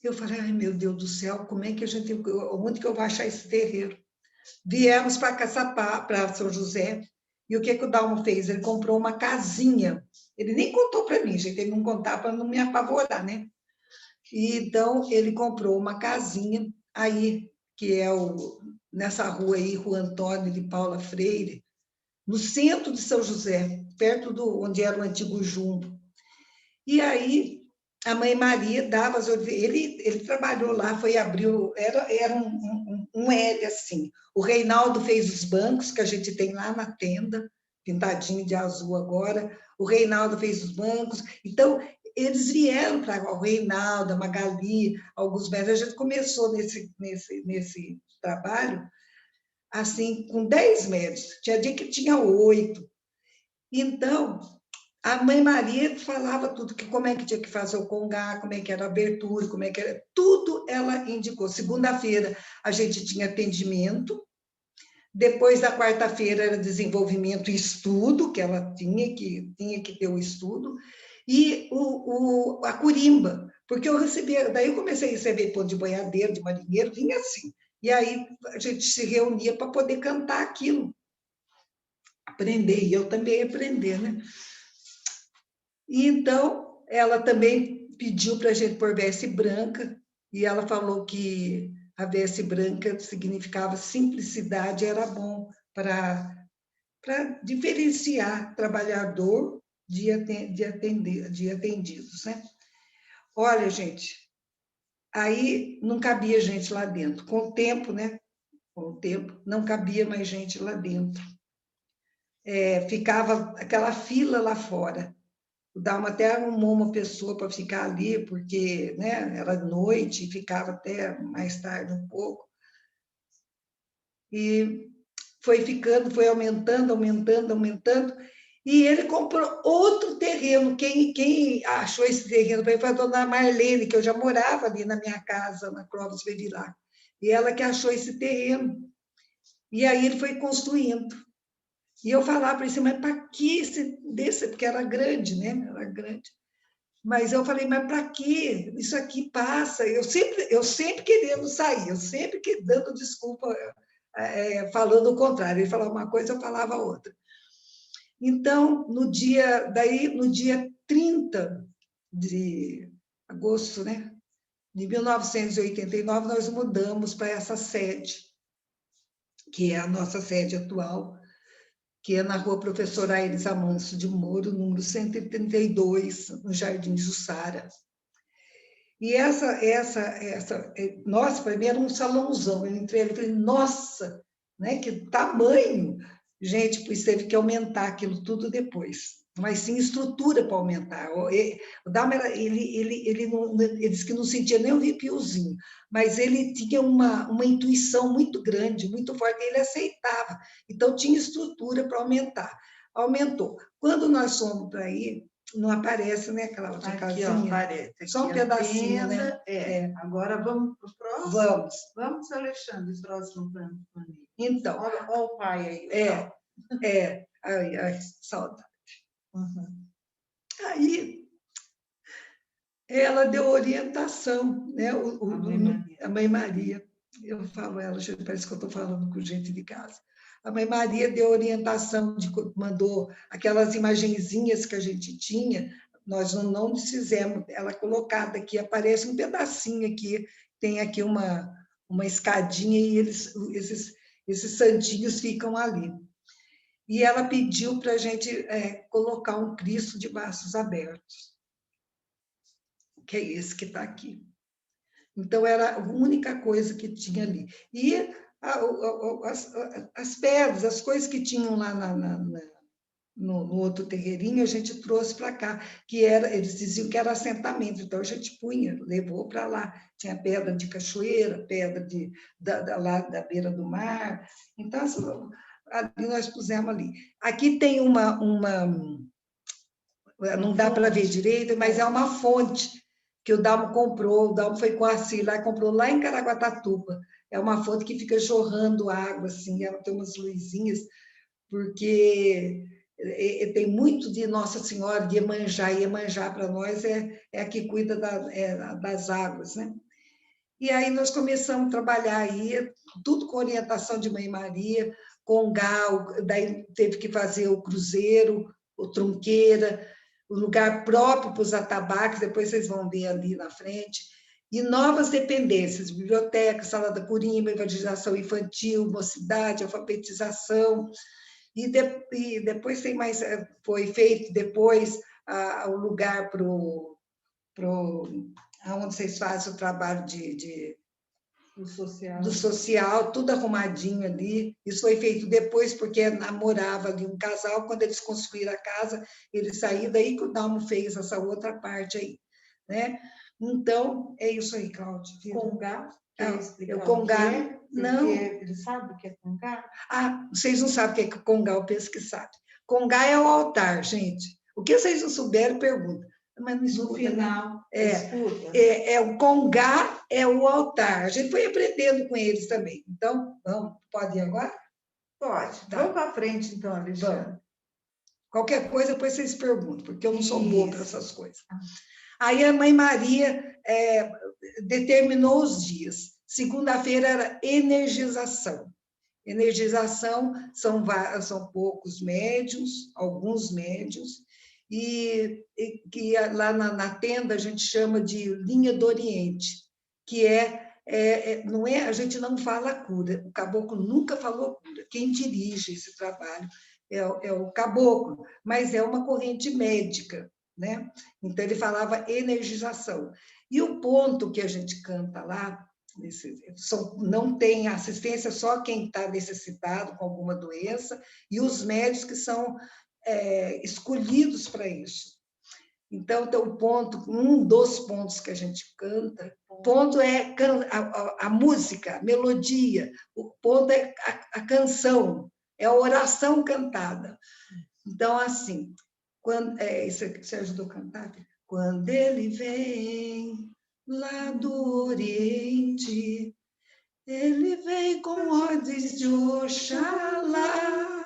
eu falei, ai meu Deus do céu, como é que a gente... Onde que eu vou achar esse terreiro? Viemos para Caçapá, para São José, e o que o Dalmo fez? Ele comprou uma casinha. Ele nem contou para mim, gente, ele não contava para não me apavorar, né? E, então, ele comprou uma casinha aí, que é nessa rua aí, Rua Antônio de Paula Freire, no centro de São José, perto onde era o antigo Jumbo. E aí, a Mãe Maria dava as ele trabalhou lá, foi abrir, era um L, assim. O Reinaldo fez os bancos, que a gente tem lá na tenda, pintadinho de azul agora. O Reinaldo fez os bancos. Então, eles vieram para o Reinaldo, a Magali, alguns médicos. A gente começou nesse trabalho, assim, com 10 médicos. Tinha dia que tinha 8. Então, a Mãe Maria falava tudo, como é que tinha que fazer o congá, como é que era a abertura, como é que era... Tudo ela indicou. Segunda-feira, a gente tinha atendimento. Depois da quarta-feira, era desenvolvimento e estudo, que ela tinha que ter o estudo. E a curimba, porque eu recebia... Daí eu comecei a receber ponto de boiadeiro, de marinheiro, vinha assim. E aí a gente se reunia para poder cantar aquilo. Aprender, e eu também aprender, né? E então, ela também pediu para a gente pôr veste branca, e ela falou que a veste branca significava simplicidade, era bom para diferenciar trabalhador de atendidos, né? Olha, gente, aí não cabia gente lá dentro. Com o tempo, né? Com o tempo, não cabia mais gente lá dentro. Ficava aquela fila lá fora. O Dalmo até arrumou uma pessoa para ficar ali, porque, né, era noite e ficava até mais tarde um pouco. E foi ficando, foi aumentando, e ele comprou outro terreno. Quem achou esse terreno foi a dona Marlene, que eu já morava ali na minha casa, na Clóvis Bevilacqua, e ela que achou esse terreno. E aí ele foi construindo. E eu falava para ele, mas para que desse? Porque era grande, né? Era grande. Mas eu falei, mas para quê? Isso aqui passa. Eu sempre querendo sair, eu sempre dando desculpa, falando o contrário. Ele falava uma coisa, eu falava outra. Então, no dia 30 de agosto, né, de 1989, nós mudamos para essa sede, que é a nossa sede atual, que é na rua Professor Aires Amâncio de Moro, número 132, no Jardim Jussara. E nossa, para mim era um salãozão. Eu entrei ali e falei, nossa, né, que tamanho! Gente, pois teve que aumentar aquilo tudo depois. Mas sim estrutura para aumentar. O Dalmo, ele disse que não sentia nem o arrepiozinho, mas ele tinha uma intuição muito grande, muito forte, ele aceitava. Então, tinha estrutura para aumentar. Aumentou. Quando nós fomos para aí, não aparece, né, aquela outra casinha? Aqui, ó, aparece. Aqui só um pedacinho, tenda, né? Agora vamos para o próximo? Vamos. Vamos, Alexandre, próximo para mim. Então. Olha o pai aí. Ai, saudade. Uhum. Aí ela deu orientação, né? A Mãe Maria. Eu falo ela, parece que eu estou falando com gente de casa. A Mãe Maria deu orientação, mandou aquelas imagenzinhas que a gente tinha, nós não desfizemos, ela colocada aqui, aparece um pedacinho aqui, tem aqui uma escadinha e esses santinhos ficam ali. E ela pediu para a gente colocar um Cristo de braços abertos, que é esse que está aqui. Então, era a única coisa que tinha ali. E as pedras, as coisas que tinham lá no outro terreirinho, a gente trouxe para cá, eles diziam que era assentamento, então a gente punha, levou para lá. Tinha pedra de cachoeira, pedra lá da beira do mar. Então, ali nós pusemos ali. Aqui tem não dá para ver direito, mas é uma fonte que o Dalmo comprou. O Dalmo foi com a Arci lá e comprou lá em Caraguatatuba. É uma fonte que fica jorrando água, assim, ela tem umas luzinhas, porque tem muito de Nossa Senhora, de Iemanjá, e Iemanjá para nós é a que cuida das águas, né? E aí nós começamos a trabalhar aí, tudo com orientação de Mãe Maria, Congá, daí teve que fazer o cruzeiro, o Trunqueira, o lugar próprio para os atabaques, depois vocês vão ver ali na frente, e novas dependências, biblioteca, sala da Curimba, evangelização infantil, mocidade, alfabetização, e depois tem mais, foi feito depois o lugar para onde vocês fazem o trabalho do social, tudo arrumadinho ali. Isso foi feito depois, porque namorava ali um casal, quando eles construíram a casa, eles saíram, daí que o Dalmo fez essa outra parte aí, né? Então, é isso aí, Cláudia. Congá? O Congá, não. Ele sabe o que é Congá? Vocês não sabem o que é Congá, eu penso que sabe. Congá é o altar, gente. O que vocês não souberem, pergunta. Mas no final, o Congá é o altar. A gente foi aprendendo com eles também. Então, pode ir agora? Pode. Tá. Vamos para frente, então, Alexandre. Vamos. Qualquer coisa, depois vocês perguntam, porque eu não sou boa para essas coisas. Aí a Mãe Maria determinou os dias. Segunda-feira era energização. Energização são poucos médiuns, alguns médiuns, e que lá na tenda a gente chama de linha do Oriente, que não é, a gente não fala cura, o caboclo nunca falou cura, quem dirige esse trabalho é o caboclo, mas é uma corrente médica, né? Então ele falava energização. E o ponto que a gente canta lá, não tem assistência só quem está necessitado com alguma doença e os médicos que são escolhidos para isso. Então, um dos pontos que a gente canta, ponto é a música, a melodia, o ponto é a canção, é a oração cantada. Então, assim, você ajudou a cantar? Quando ele vem lá do Oriente, ele vem com ordens de Oxalá.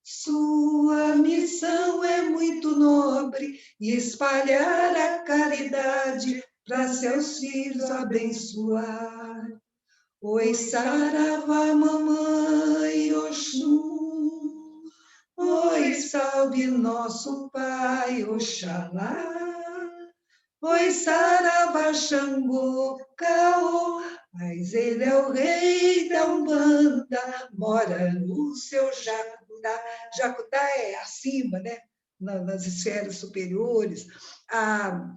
Sua missão é muito nobre, espalhar a caridade para seus filhos abençoar. Oi, saravá, mamãe Oxum. Oi, salve nosso Pai Oxalá. Oi, saravá, Xangô, Caô. Mas ele é o rei da Umbanda, mora no seu Jacutá. Jacutá é acima, né? Nas esferas superiores. A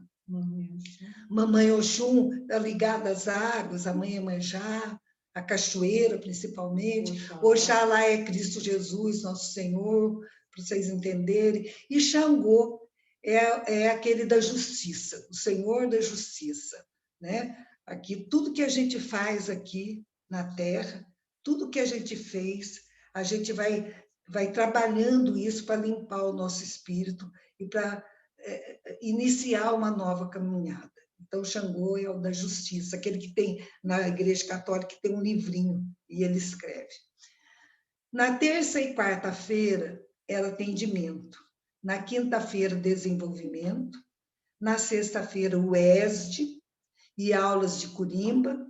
Mamãe Oxum está ligada às águas, a Mãe Iemanjá, a cachoeira, principalmente. Oxalá é Cristo Jesus, nosso Senhor, para vocês entenderem. E Xangô é aquele da justiça, o Senhor da justiça, né? Aqui, tudo que a gente faz aqui na Terra, tudo que a gente fez, a gente vai trabalhando isso para limpar o nosso espírito e para iniciar uma nova caminhada. Então, Xangô é o da justiça, aquele que tem, na Igreja Católica, que tem um livrinho, e ele escreve. Na terça e quarta-feira era atendimento. Na quinta-feira, desenvolvimento. Na sexta-feira, o ESD e aulas de curimba,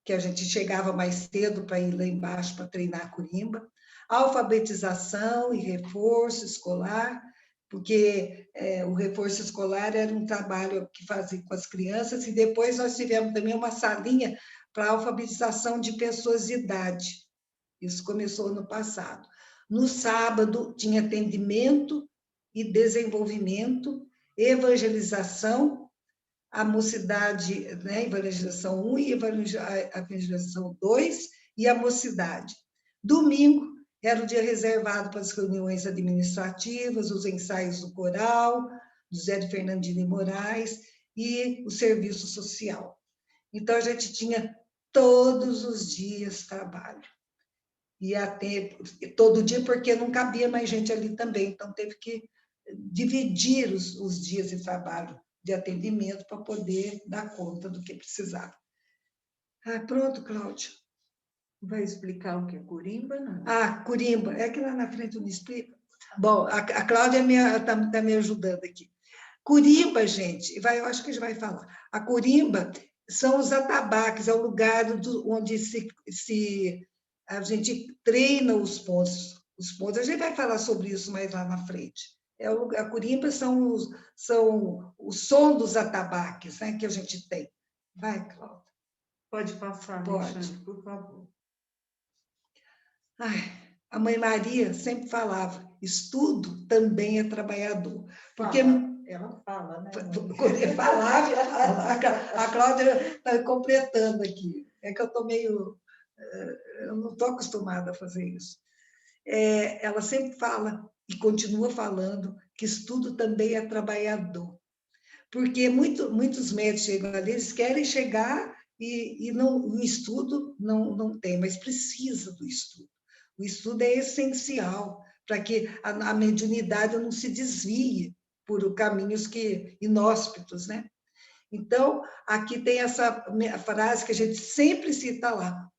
que a gente chegava mais cedo para ir lá embaixo para treinar curimba. Alfabetização e reforço escolar, porque o reforço escolar era um trabalho que fazia com as crianças, e depois nós tivemos também uma salinha para alfabetização de pessoas de idade. Isso começou no passado. No sábado, tinha atendimento e desenvolvimento, evangelização, a mocidade, né, evangelização 1 e evangelização 2, e a mocidade. Domingo era o dia reservado para as reuniões administrativas, os ensaios do coral, do Zé de Fernandino de Moraes, e o serviço social. Então, a gente tinha todos os dias trabalho. E até todo dia, porque não cabia mais gente ali também, então teve que dividir os dias de trabalho de atendimento para poder dar conta do que precisava. Pronto, Cláudia. Vai explicar o que é curimba? Não? Curimba. É que lá na frente eu não explico. Bom, a Cláudia está me ajudando aqui. Curimba, gente, eu acho que a gente vai falar. A curimba são os atabaques, é o lugar onde a gente treina os pontos. Os pontos. A gente vai falar sobre isso mais lá na frente. A curimba são o som dos atabaques, né, que a gente tem. Vai, Cláudia. Pode passar, Pode. Alexandre, por favor. A mãe Maria sempre falava, estudo também é trabalhador. Porque ela fala, né? Quando falava, a Cláudia está completando aqui. É que eu estou meio... Eu não estou acostumada a fazer isso. Ela sempre fala, e continua falando, que estudo também é trabalhador. Porque muitos médicos chegam ali, eles querem chegar e não, o estudo não tem, mas precisa do estudo. O estudo é essencial para que a mediunidade não se desvie por caminhos inóspitos, né? Então, aqui tem essa frase que a gente sempre cita lá: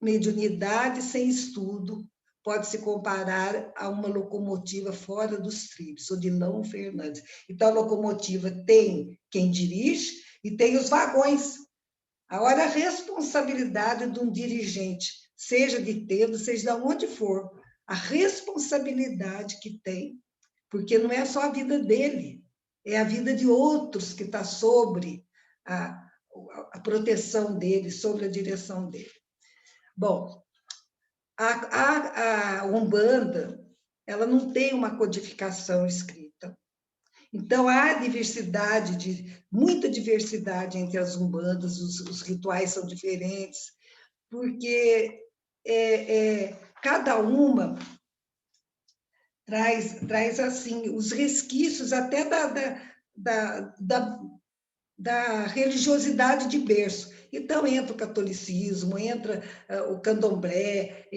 mediunidade sem estudo pode se comparar a uma locomotiva fora dos trilhos, Odilon Fernandes. Então, a locomotiva tem quem dirige e tem os vagões. Agora, a responsabilidade de um dirigente, seja de Tendo, seja de onde for, a responsabilidade que tem, porque não é só a vida dele, é a vida de outros que está sobre a proteção dele, sobre a direção dele. Bom, a Umbanda, ela não tem uma codificação escrita. Então, há muita diversidade entre as umbandas, os rituais são diferentes, porque cada uma traz assim, os resquícios até da religiosidade de berço. Então, entra o catolicismo, entra o candomblé,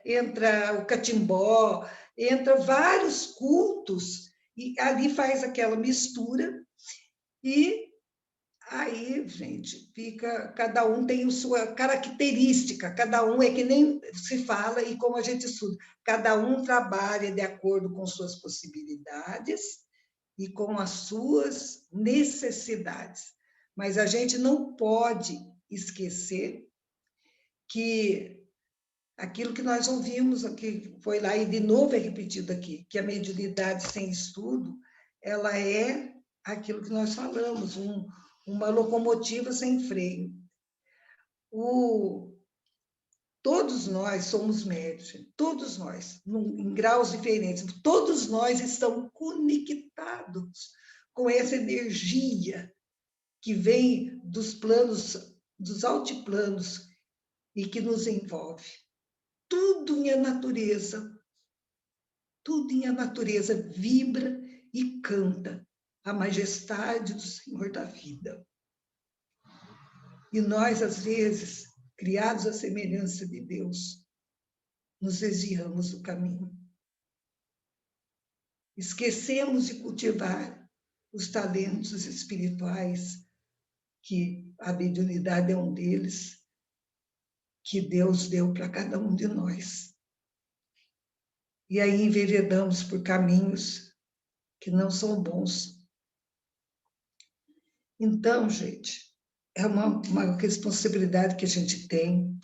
entra o catimbó, entra vários cultos, e ali faz aquela mistura, e aí, gente, cada um tem a sua característica, cada um é que nem se fala e como a gente estuda, cada um trabalha de acordo com suas possibilidades e com as suas necessidades. Mas a gente não pode esquecer que aquilo que nós ouvimos aqui, foi lá e de novo é repetido aqui, que a mediunidade sem estudo, ela é aquilo que nós falamos, uma locomotiva sem freio. Todos nós somos médiuns, todos nós, em graus diferentes, todos nós estamos conectados com essa energia que vem dos planos, dos altiplanos, e que nos envolve. Tudo em a natureza vibra e canta a majestade do Senhor da vida. E nós, às vezes, criados à semelhança de Deus, nos desviamos do caminho. Esquecemos de cultivar os talentos espirituais, que a mediunidade é um deles, que Deus deu para cada um de nós. e aí enveredamos por caminhos que não são bons. Então, gente, é uma responsabilidade que a gente tem,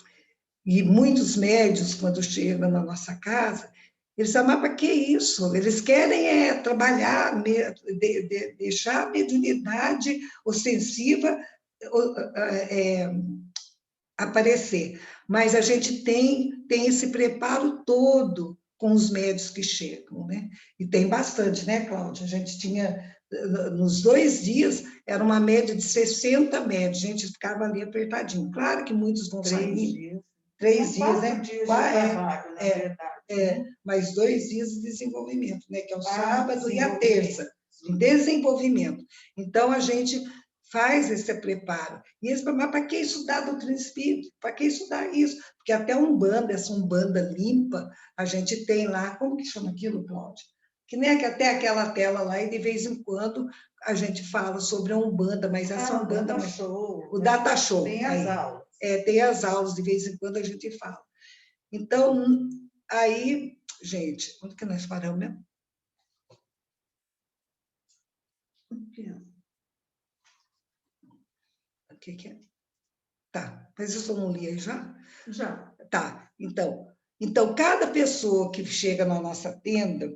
e muitos médios, quando chegam na nossa casa, eles falam, mas para que isso? Eles querem trabalhar, deixar a mediunidade ostensiva aparecer. Mas a gente tem esse preparo todo com os médios que chegam, né? E tem bastante, né, Cláudia? A gente tinha, nos 2 dias, era uma média de 60 médios, a gente ficava ali apertadinho. Claro que muitos vão 3 sair. dias. 3 dias, né? 4 dias de trabalho, na verdade. Mas 2 dias de desenvolvimento, né? Que é o sábado e a Desenvolvimento. terça, de desenvolvimento. Então, a gente faz esse preparo. E eles falam, mas para que estudar a doutrina espírita? Para que estudar isso? Porque até essa Umbanda limpa, a gente tem lá, como que chama aquilo, Cláudia? Que nem até aquela tela lá, e de vez em quando a gente fala sobre a Umbanda, mas essa Umbanda... O Data Show. Tem as aulas. Tem as aulas, de vez em quando a gente fala. Então, aí, gente, onde que nós paramos mesmo? O que é? Tá, mas isso eu não li aí já? Já. Tá, então, cada pessoa que chega na nossa tenda,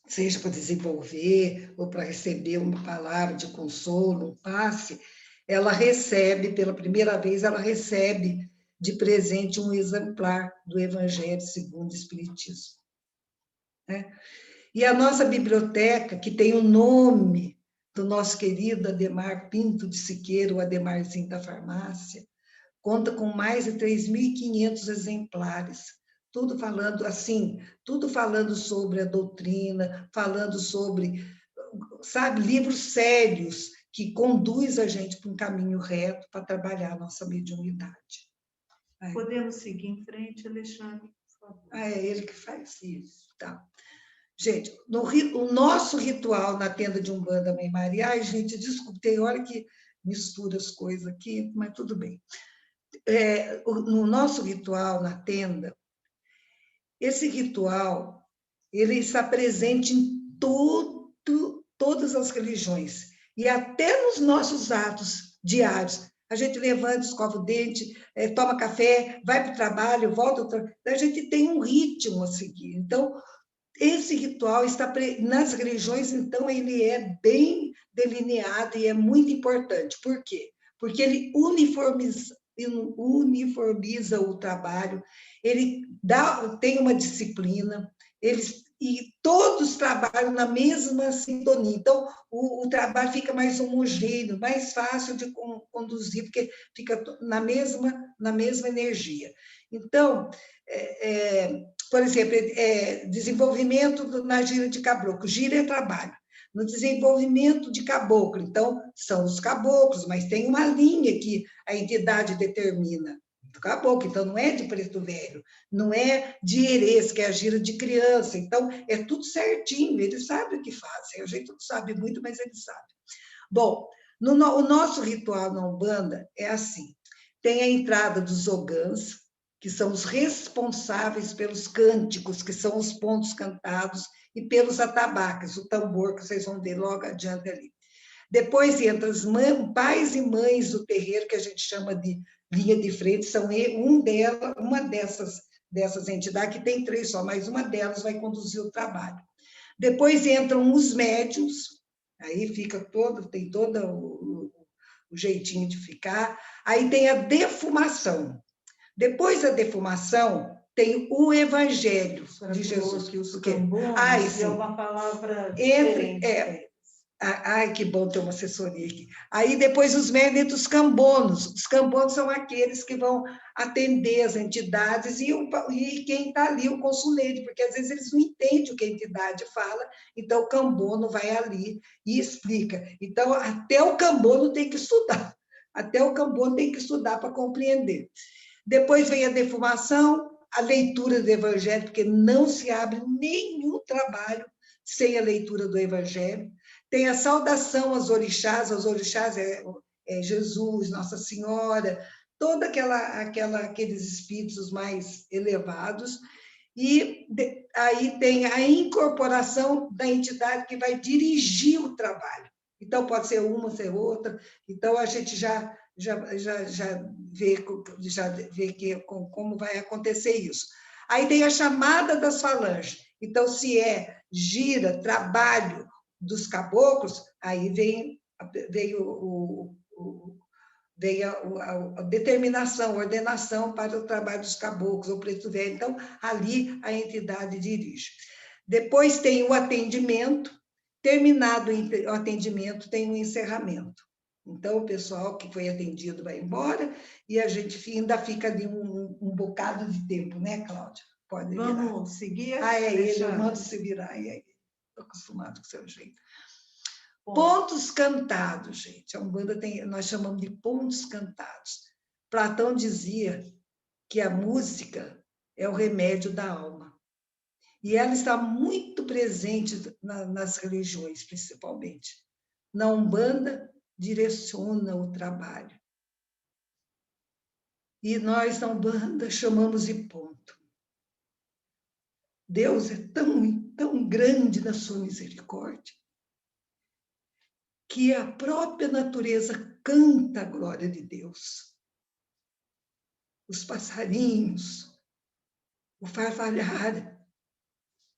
seja para desenvolver ou para receber uma palavra de consolo, um passe, ela recebe, pela primeira vez, ela recebe de presente um exemplar do Evangelho segundo o Espiritismo. Né? E a nossa biblioteca, que tem o nome do nosso querido Ademar Pinto de Siqueira, o Ademarzinho da farmácia, conta com mais de 3.500 exemplares, tudo falando sobre a doutrina, falando sobre, sabe, livros sérios que conduz a gente para um caminho reto para trabalhar a nossa mediunidade. Podemos seguir em frente, Alexandre, por favor. É ele que faz isso, tá? Gente, o nosso ritual na tenda de Umbanda Mãe Maria, ai, gente, desculpe, tem hora que mistura as coisas aqui, mas tudo bem. No nosso ritual na tenda, esse ritual, ele está presente em todas as religiões, e até nos nossos atos diários. A gente levanta, escova o dente, toma café, vai para o trabalho, volta, a gente tem um ritmo a seguir. Então, esse ritual está nas religiões, então, ele é bem delineado e é muito importante. Por quê? Porque ele uniformiza o trabalho, ele tem uma disciplina, e todos trabalham na mesma sintonia. Então, o trabalho fica mais homogêneo, mais fácil de conduzir, porque fica na mesma energia. Então, por exemplo, desenvolvimento na gira de caboclo. Gira é trabalho. No desenvolvimento de caboclo, então, são os caboclos, mas tem uma linha que a entidade determina do caboclo, então não é de preto velho, não é de herês, que é a gira de criança, então é tudo certinho, eles sabem o que fazem, a gente não sabe muito, mas eles sabem. Bom, o nosso ritual na Umbanda é assim, tem a entrada dos ogãs, que são os responsáveis pelos cânticos, que são os pontos cantados, e pelos atabaques, o tambor, que vocês vão ver logo adiante ali. Depois entra os pais e mães do terreiro, que a gente chama de linha de frente, são uma dessas entidades, que tem 3 só, mas uma delas vai conduzir o trabalho. Depois entram os médiuns, aí tem todo o jeitinho de ficar. Aí tem a defumação. Depois da defumação, tem o Evangelho de Jesus. Que os cambonos é uma palavra diferente. Ai, que bom ter uma assessoria aqui. Aí depois os médios dos cambonos. Os cambonos são aqueles que vão atender as entidades e quem está ali, o consulente, porque às vezes eles não entendem o que a entidade fala, então o cambono vai ali e explica. Então, até o cambono tem que estudar. Até o cambono tem que estudar para compreender. Depois vem a defumação, a leitura do Evangelho, porque não se abre nenhum trabalho sem a leitura do Evangelho. Tem a saudação aos orixás é Jesus, Nossa Senhora, todos aqueles espíritos mais elevados. E aí tem a incorporação da entidade que vai dirigir o trabalho. Então, pode ser uma, ser outra. Então, a gente já vê como vai acontecer isso. Aí tem a chamada das falanges. Então, se é gira, trabalho dos caboclos, aí vem a determinação, a ordenação para o trabalho dos caboclos, o preto velho. Então, ali a entidade dirige. Depois tem o atendimento. Terminado o atendimento, tem um encerramento. Então, o pessoal que foi atendido vai embora e a gente ainda fica ali um bocado de tempo, né, Cláudia? Pode virar. Vamos seguir? É ele, eu mando se virar. Estou acostumado com o seu jeito. Pontos cantados, gente. A Umbanda nós chamamos de pontos cantados. Platão dizia que a música é o remédio da alma. E ela está muito presente nas religiões, principalmente. Na Umbanda, direciona o trabalho. E nós, na Umbanda, chamamos de ponto. Deus é tão grande na sua misericórdia que a própria natureza canta a glória de Deus. Os passarinhos, o farfalhar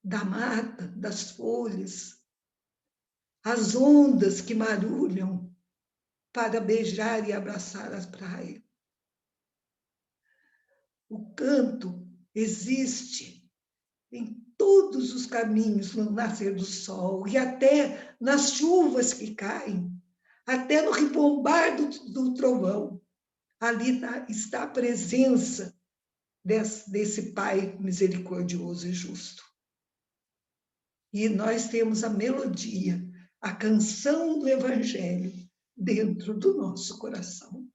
da mata, das folhas, as ondas que marulham para beijar e abraçar a praia. O canto existe em todos os caminhos no nascer do sol e até nas chuvas que caem, até no ribombar do trovão. Ali está a presença desse Pai misericordioso e justo. E nós temos a melodia, a canção do Evangelho dentro do nosso coração.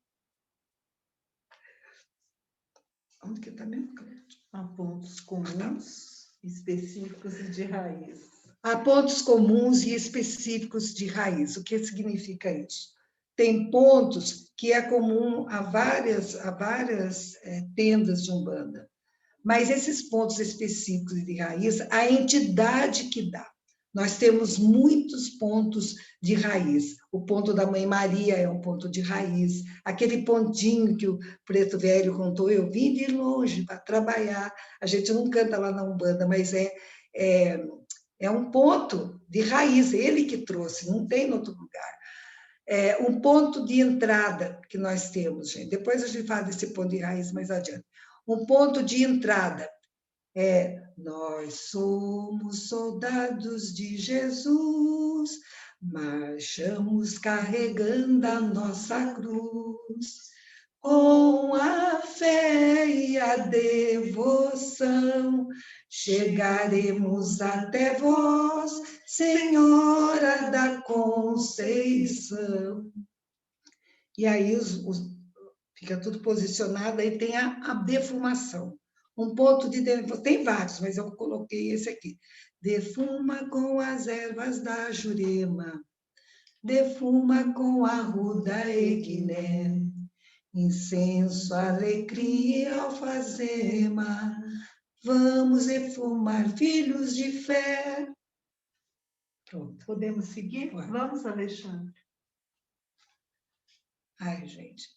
Onde que está mesmo, Cláudia? Há pontos comuns, específicos e de raiz. Há pontos comuns e específicos de raiz. O que significa isso? Tem pontos que é comum a várias tendas de Umbanda. Mas esses pontos específicos de raiz, a entidade que dá. Nós temos muitos pontos de raiz. O ponto da Mãe Maria é um ponto de raiz. Aquele pontinho que o Preto Velho contou, eu vim de longe para trabalhar. A gente não canta lá na Umbanda, mas é um ponto de raiz, ele que trouxe, não tem em outro lugar. Um ponto de entrada que nós temos, gente. Depois a gente fala desse ponto de raiz mais adiante. Um ponto de entrada nós somos soldados de Jesus, marchamos carregando a nossa cruz, com a fé e a devoção, chegaremos até vós, Senhora da Conceição. E aí fica tudo posicionado, aí tem a defumação. Um ponto de defumação, tem vários, mas eu coloquei esse aqui. Defuma com as ervas da Jurema, defuma com a ruda eguiné, incenso, alecrim e alfazema, vamos defumar, filhos de fé. Pronto. Podemos seguir? Vamos, Alexandre. Ai, gente.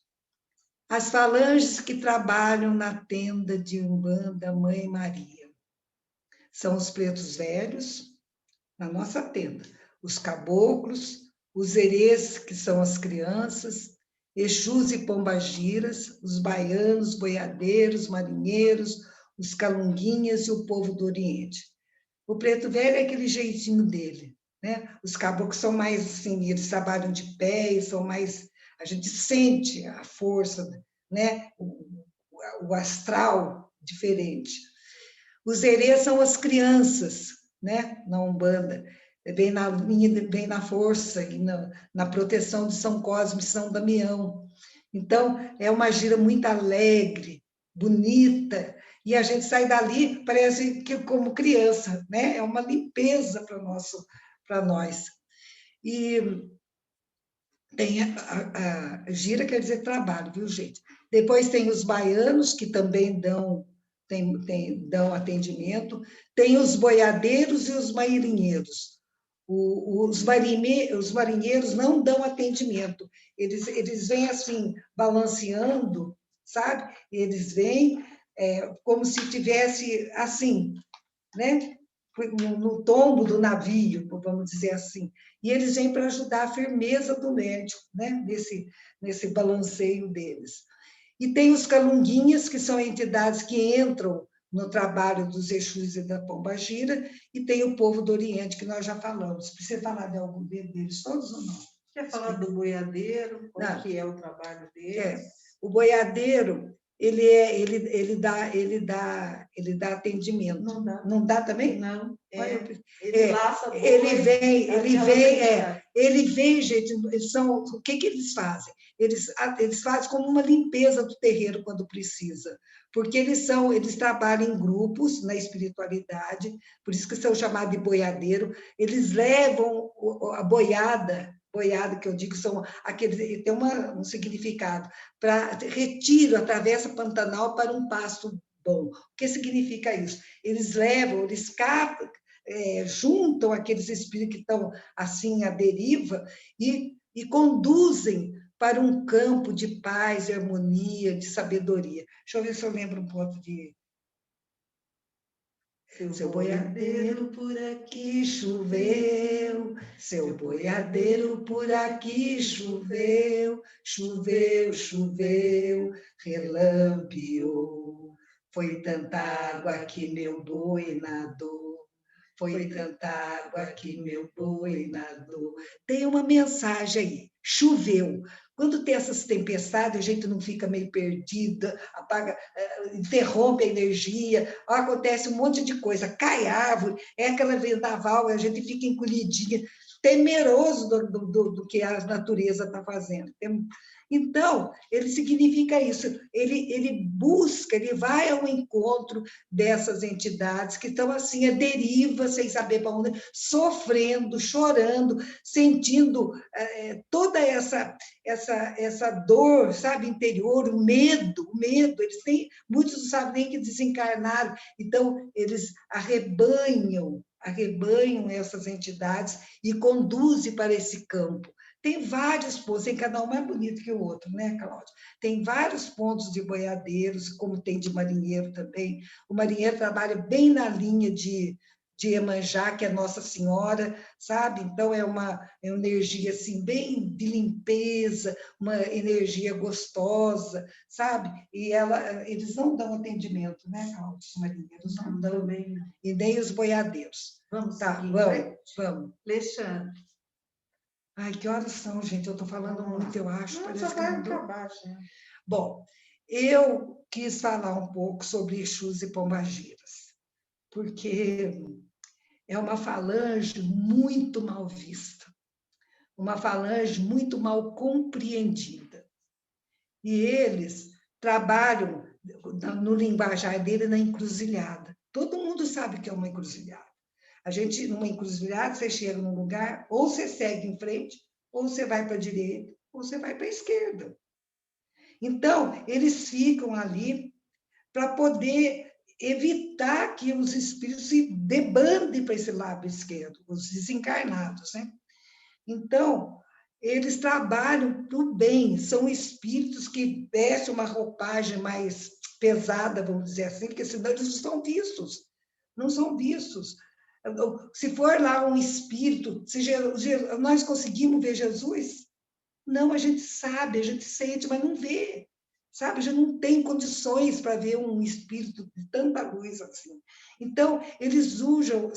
As falanges que trabalham na tenda de Umbanda Mãe Maria são os pretos velhos, na nossa tenda, os caboclos, os herês, que são as crianças, Exus e pombagiras, os baianos, boiadeiros, marinheiros, os calunguinhas e o povo do Oriente. O preto velho é aquele jeitinho dele, né? Os caboclos são mais assim, eles trabalham de pé e são mais... A gente sente a força, né? O astral diferente. Os herês são as crianças, né? Na Umbanda, bem na força e na proteção de São Cosme e São Damião. Então, é uma gira muito alegre, bonita, e a gente sai dali, parece que como criança, né? É uma limpeza para nós. E tem a gira, quer dizer trabalho, viu, gente? Depois tem os baianos, que também dão dão atendimento, tem os boiadeiros e os marinheiros. Os marinheiros não dão atendimento, eles vêm assim, balanceando, sabe? Eles vêm como se tivesse assim, né? No tombo do navio, vamos dizer assim. E eles vêm para ajudar a firmeza do médico, né? Nesse balanceio deles. E tem os calunguinhas, que são entidades que entram no trabalho dos Exus e da Pombagira, e tem o povo do Oriente, que nós já falamos. Precisa falar de algum deles todos ou não? Quer falar do boiadeiro? Qual que é o trabalho dele? O boiadeiro, ele dá atendimento. Não dá. Não dá também? Não. Ele laça boi, ele vem, gente, o que eles fazem? Eles fazem como uma limpeza do terreiro quando precisa, porque eles trabalham em grupos na espiritualidade, por isso que são chamados de boiadeiro. Eles levam a boiada que eu digo, são aqueles, tem um significado, para retiro, atravessa Pantanal para um pasto bom. O que significa isso? Eles captam, juntam aqueles espíritos que estão assim à deriva e conduzem para um campo de paz, de harmonia, de sabedoria. Deixa eu ver se eu lembro um pouco de... Seu boiadeiro por aqui choveu, seu boiadeiro por aqui choveu, choveu, choveu, relampeou. Foi tanta água que meu boi nadou, foi tanta água que meu boi nadou. Tem uma mensagem aí, choveu. Quando tem essas tempestades, a gente não fica meio perdida, apaga, interrompe a energia, acontece um monte de coisa, cai árvore, é aquela vendaval, a gente fica encolhidinha, temeroso do que a natureza está fazendo. Então, ele significa isso, ele busca, ele vai ao encontro dessas entidades que estão assim, à deriva, sem saber para onde, sofrendo, chorando, sentindo toda essa dor, sabe, interior, o medo, muitos não sabem nem que desencarnaram, então eles arrebanham essas entidades e conduzem para esse campo. Tem vários pontos, tem cada um mais bonito que o outro, né, Cláudia? Tem vários pontos de boiadeiros, como tem de marinheiro também. O marinheiro trabalha bem na linha de Iemanjá, que é Nossa Senhora, sabe? Então, é uma energia assim, bem de limpeza, uma energia gostosa, sabe? E eles não dão atendimento, né, Cláudia? Os marinheiros não dão, bem. E nem os boiadeiros. Vamos Tá, seguir, vamos. Alexandre. Ai, que horas são, gente? Eu estou falando muito, eu acho. Não, só vai acabar, já. Bom, eu quis falar um pouco sobre Exus e Pombagiras, porque é uma falange muito mal vista, uma falange muito mal compreendida. E eles trabalham no linguajar dele na encruzilhada. Todo mundo sabe que é uma encruzilhada. A gente, numa encruzilhada, você chega num lugar, ou você segue em frente, ou você vai para a direita, ou você vai para a esquerda. Então, eles ficam ali para poder evitar que os espíritos se debandem para esse lado esquerdo, os desencarnados, né? Então, eles trabalham para o bem, são espíritos que vestem uma roupagem mais pesada, vamos dizer assim, porque senão eles não são vistos. Não são vistos. Se for lá um espírito, nós conseguimos ver Jesus? Não, a gente sabe, a gente sente, mas não vê. Sabe? A gente não tem condições para ver um espírito de tanta luz assim. Então, eles usam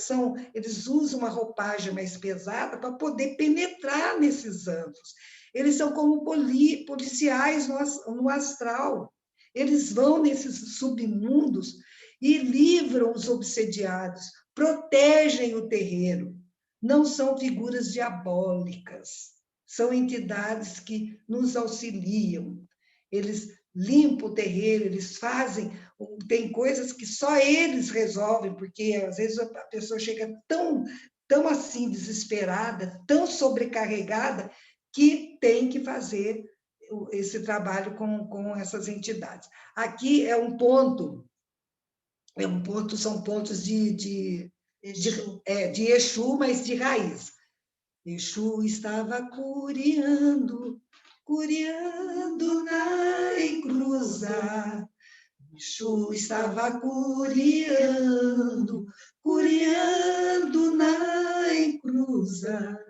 uma roupagem mais pesada para poder penetrar nesses antros. Eles são como policiais no astral. Eles vão nesses submundos e livram os obsediados, protegem o terreiro. Não são figuras diabólicas, são entidades que nos auxiliam. Eles limpam o terreiro, eles fazem, tem coisas que só eles resolvem, porque às vezes a pessoa chega tão assim desesperada, tão sobrecarregada, que tem que fazer esse trabalho com essas entidades. Aqui é um ponto são pontos de Exu. Exu, mas de raiz. Exu estava curiando na encruzada. Exu estava curiando na encruzada.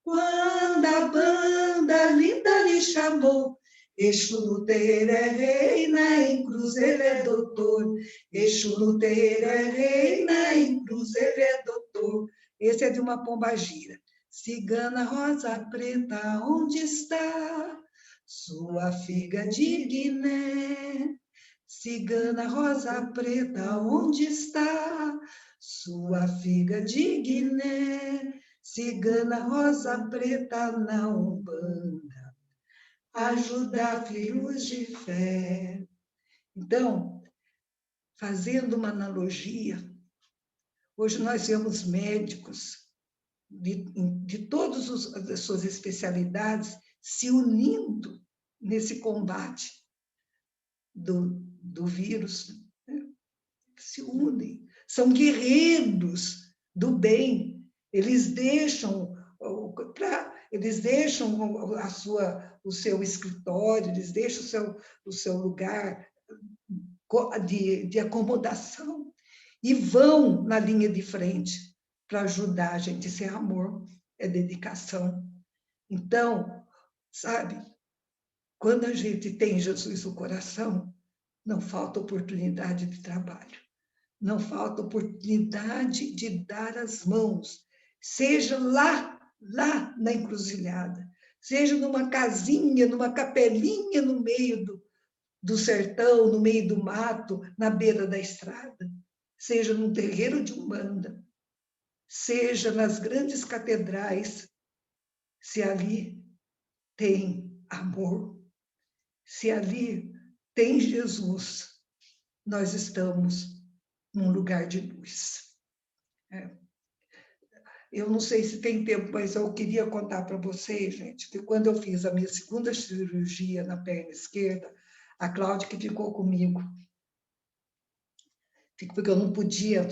Quando a banda linda lhe chamou, Exu no terreiro é rei, na encruzada ele é doutor. Exu no terreiro é rei, na encruzada ele é doutor. Esse é de uma pombagira. Cigana rosa preta, onde está sua figa de Guiné? Cigana rosa preta, onde está sua figa de Guiné? Cigana rosa preta na Umbanda, ajuda filhos de fé. Então, fazendo uma analogia, hoje nós vemos médicos de todas as suas especialidades se unindo nesse combate do vírus, né? Se unem, são guerreiros do bem, eles deixam o seu escritório, eles deixam o seu lugar de acomodação e vão na linha de frente para ajudar a gente. Isso é amor, é dedicação. Então, sabe, quando a gente tem Jesus no coração, não falta oportunidade de trabalho, não falta oportunidade de dar as mãos, seja lá na encruzilhada, seja numa casinha, numa capelinha no meio do sertão, no meio do mato, na beira da estrada, seja num terreiro de umbanda, seja nas grandes catedrais, se ali tem amor, se ali tem Jesus, nós estamos num lugar de luz. Eu não sei se tem tempo, mas eu queria contar para vocês, gente, que quando eu fiz a minha segunda cirurgia na perna esquerda, a Cláudia que ficou comigo, porque eu não podia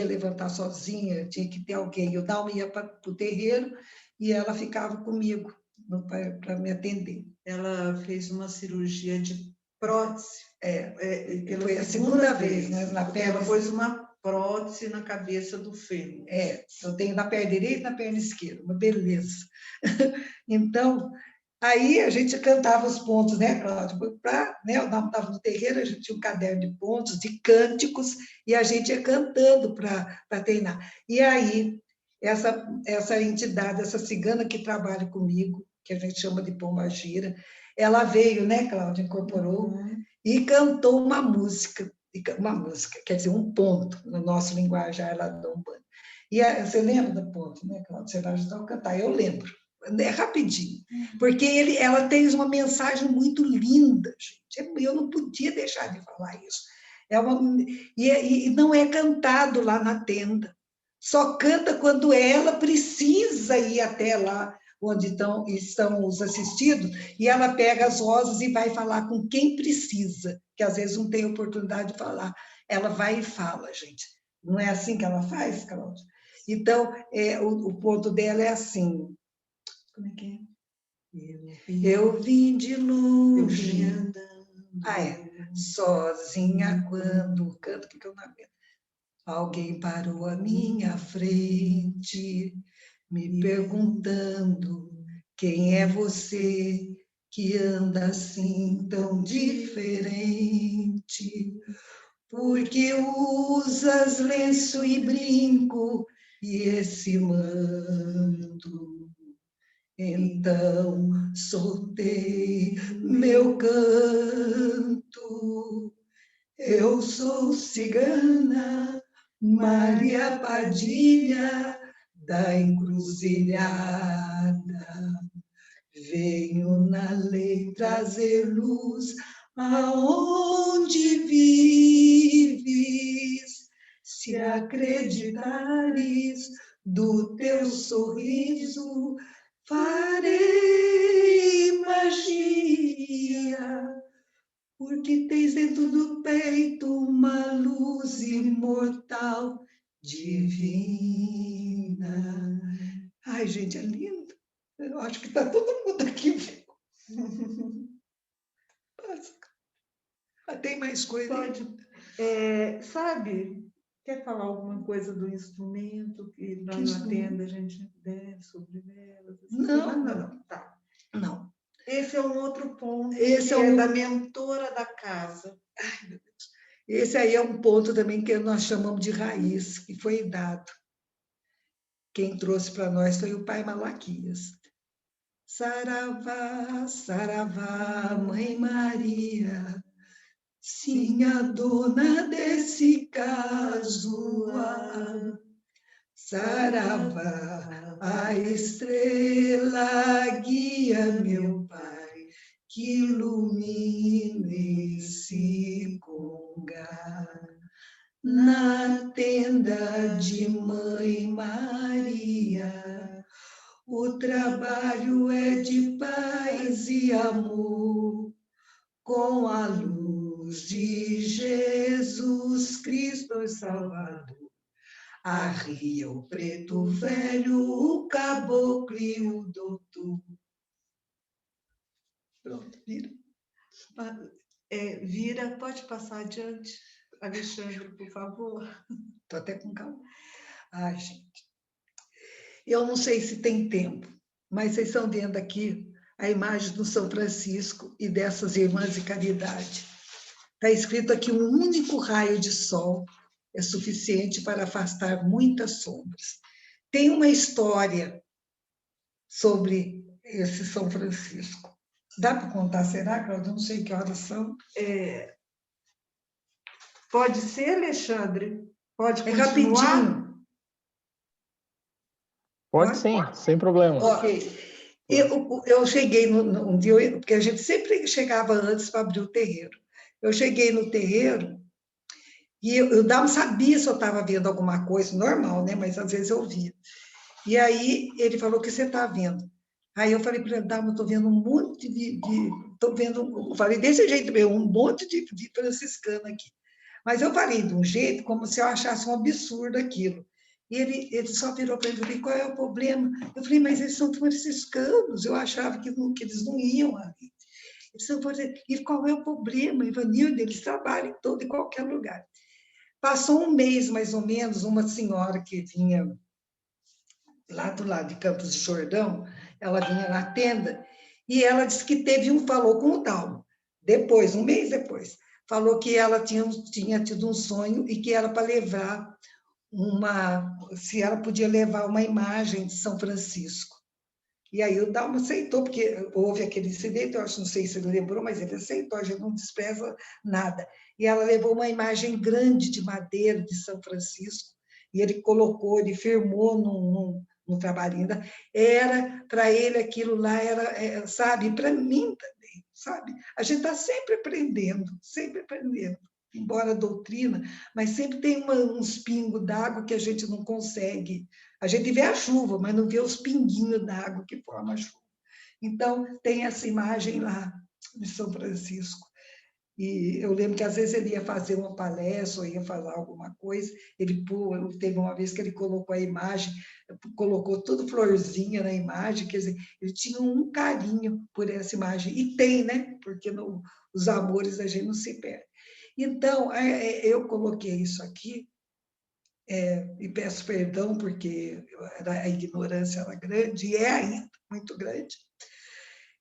levantar sozinha, tinha que ter alguém. Eu ia para o terreiro e ela ficava comigo para me atender. Ela fez uma cirurgia de prótese. Foi a segunda vez, né? Na perna. Ela pôs uma prótese na cabeça do fêmur. Eu tenho na perna direita e na perna esquerda, uma beleza. Então, aí a gente cantava os pontos, né, Cláudia? Eu estava no terreiro, a gente tinha um caderno de pontos, de cânticos, e a gente ia cantando para treinar. E aí, essa entidade, essa cigana que trabalha comigo, que a gente chama de pombagira, ela veio, né, Cláudia, incorporou, e cantou uma música, quer dizer, um ponto, no nosso linguajar lá da Umbanda. E você lembra do ponto, né, Cláudia? Você vai ajudar a cantar, eu lembro. É rapidinho, porque ela tem uma mensagem muito linda, gente. Eu não podia deixar de falar isso. E não é cantado lá na tenda, só canta quando ela precisa ir até lá onde estão os assistidos, e ela pega as rosas e vai falar com quem precisa, que às vezes não tem oportunidade de falar. Ela vai e fala, gente. Não é assim que ela faz, Cláudia? Então, o ponto dela é assim. Como é que é? Eu vim de longe, sozinha quando canto, que eu não aguento. Alguém parou à minha frente, me perguntando quem é você que anda assim tão diferente, porque usas lenço e brinco e esse manto. Então soltei meu canto. Eu sou cigana Maria Padilha da encruzilhada. Venho na lei trazer luz aonde vives. Se acreditares do teu sorriso, farei magia. porque tens dentro do peito uma luz imortal, divina. Ai, gente, é lindo. Eu acho que está todo mundo aqui. Tem mais coisa? Pode. Sabe, quer falar alguma coisa do instrumento que lá na tenda a gente deve sobre velas? Não. Tá. Não. Esse é um outro ponto, Esse que é da mentora da casa. Ai, meu Deus. Esse aí é um ponto também que nós chamamos de raiz, que foi dado. Quem trouxe para nós foi o pai Malaquias. Saravá, saravá, Mãe Maria, sim, a dona desse casuar. Saravá, a estrela guia meu pai, que ilumine esse congar. Na tenda de Mãe Maria, o trabalho é de paz e amor, com a luz de Jesus Cristo Salvador. Arria o preto velho, o caboclo e o doutor. Pronto, vira. Vira, pode passar adiante, Alexandre, por favor. Estou até com calma. Ai, gente. Eu não sei se tem tempo, mas vocês estão vendo aqui a imagem do São Francisco e dessas irmãs de caridade. Está escrito aqui: um único raio de sol é suficiente para afastar muitas sombras. Tem uma história sobre esse São Francisco. Dá para contar, será, Cláudia? Eu não sei que horas são. Pode ser, Alexandre? Pode continuar? Rapidinho. Pode sim, sem problema. Ok. Eu cheguei um dia, porque a gente sempre chegava antes para abrir o terreiro. Eu cheguei no terreiro e eu não sabia se eu estava vendo alguma coisa, normal, né? Mas às vezes eu via. E aí ele falou: o que você está vendo? Aí eu falei para ele: eu estou vendo um monte estou vendo, eu falei desse jeito mesmo, um monte de franciscano aqui. Mas eu falei de um jeito como se eu achasse um absurdo aquilo. E ele só virou para mim e falou: qual é o problema? Eu falei: mas eles são franciscanos, eu achava que eles não iam ali. E qual é o problema, Ivanildo? Eles trabalham em todo e qualquer lugar. Passou um mês, mais ou menos, uma senhora que vinha lá do lado de Campos de Jordão, ela vinha na tenda, e ela disse que falou com o Dalmo, depois, um mês depois, falou que ela tinha tido um sonho e que era para levar se ela podia levar uma imagem de São Francisco. E aí o Dalmo aceitou, porque houve aquele incidente, eu acho, não sei se ele lembrou, mas ele aceitou, a gente não despreza nada. E ela levou uma imagem grande de madeira de São Francisco, e ele firmou num trabalho ainda. Era, para ele, aquilo lá era, sabe, para mim também, sabe? A gente está sempre aprendendo, embora a doutrina, mas sempre tem uns pingos d'água que a gente não consegue. A gente vê a chuva, mas não vê os pinguinhos d'água que formam a chuva. Então, tem essa imagem lá de São Francisco. E eu lembro que, às vezes, ele ia fazer uma palestra ou ia falar alguma coisa, teve uma vez que ele colocou a imagem, colocou tudo florzinha na imagem, quer dizer, ele tinha um carinho por essa imagem. E tem, né? Porque os amores a gente não se perde. Então, eu coloquei isso aqui, e peço perdão, porque a ignorância era grande, e é ainda muito grande.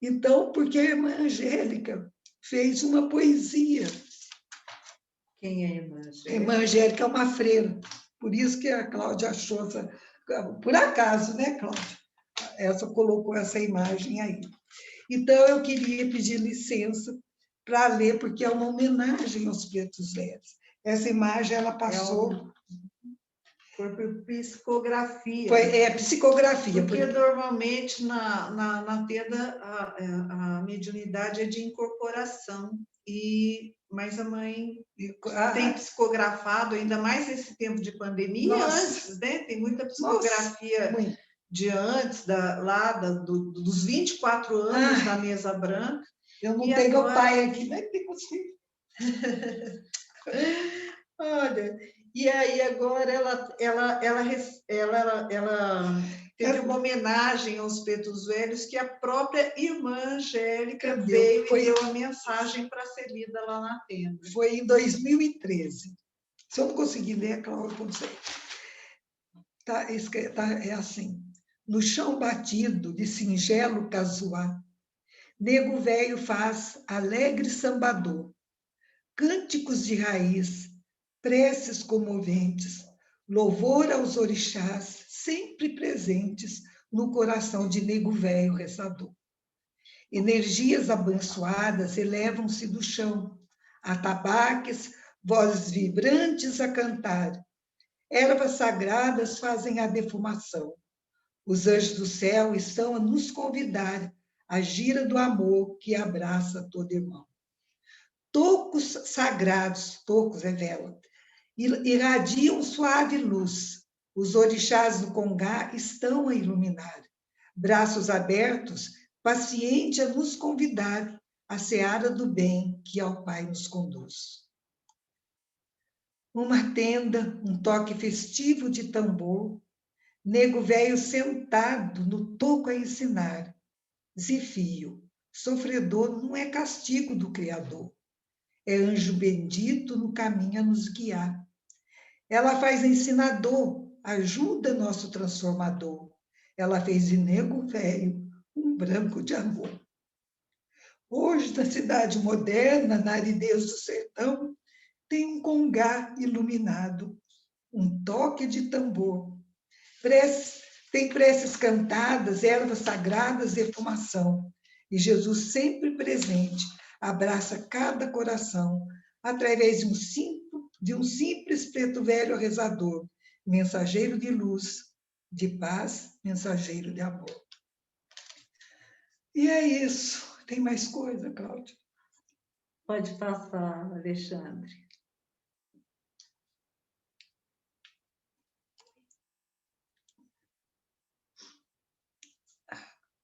Então, porque a irmã Angélica fez uma poesia. Quem é a irmã Angélica? A irmã Angélica é uma freira, por isso que a Cláudia achou por acaso, né, Cláudia? Essa colocou essa imagem aí. Então, eu queria pedir licença para ler, porque é uma homenagem aos pretos velhos. Essa imagem, ela passou... Foi por psicografia. Psicografia. Porque normalmente na tenda a mediunidade é de incorporação, mas a mãe tem psicografado, ainda mais nesse tempo de pandemia, antes, né? Tem muita psicografia de antes, dos 24 anos da mesa branca. Eu não tenho o pai aqui, né? Olha, e aí agora ela teve uma homenagem aos pretos velhos que a própria irmã Angélica veio e deu a mensagem para ser lida lá na tenda. Foi em 2013. Se eu não conseguir ler, Cláudia, eu não sei. É assim. No chão batido de singelo casuá, nego velho faz alegre sambador, cânticos de raiz, preces comoventes, louvor aos orixás, sempre presentes no coração de nego velho rezador. Energias abençoadas elevam-se do chão, atabaques, vozes vibrantes a cantar, ervas sagradas fazem a defumação. Os anjos do céu estão a nos convidar à gira do amor que abraça todo irmão. Tocos sagrados, tocos é vela, irradiam suave luz. Os orixás do Congá estão a iluminar. Braços abertos, paciente a nos convidar à seara do bem que ao Pai nos conduz. Uma tenda, um toque festivo de tambor, nego velho sentado no toco a ensinar. Zifio, sofredor não é castigo do Criador, é anjo bendito no caminho a nos guiar. Ela faz ensinador, ajuda nosso transformador. Ela fez de nego velho um branco de amor. Hoje, na cidade moderna, na aridez do sertão, tem um congá iluminado, um toque de tambor. Tem preces cantadas, ervas sagradas e fumação. E Jesus sempre presente, abraça cada coração, através de um simples preto velho rezador, mensageiro de luz, de paz, mensageiro de amor. E é isso. Tem mais coisa, Cláudia? Pode passar, Alexandre.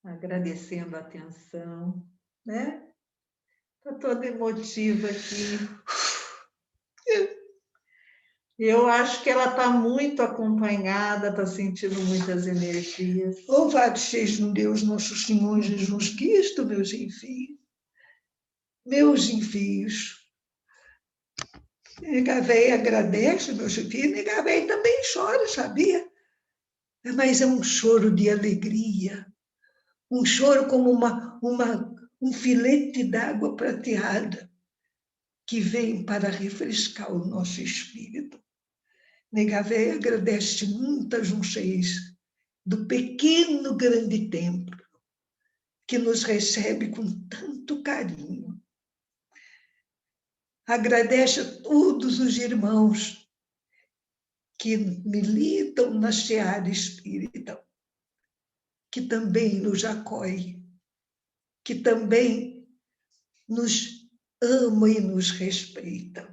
Agradecendo a atenção, né? Estou toda emotiva aqui. Eu acho que ela está muito acompanhada, está sentindo muitas energias. Louvado seja Deus, nosso Senhor Jesus Cristo, meus enfios. Meus enfios. Nega véia agradece, meus filhos. Nega véia também chora, sabia? Mas é um choro de alegria. Um choro como um filete d'água prateada que vem para refrescar o nosso espírito. Nega véia agradece muito a Juncheis do pequeno grande templo que nos recebe com tanto carinho. Agradece a todos os irmãos que militam na seara espírita, que também nos acolhe, que também nos ama e nos respeita.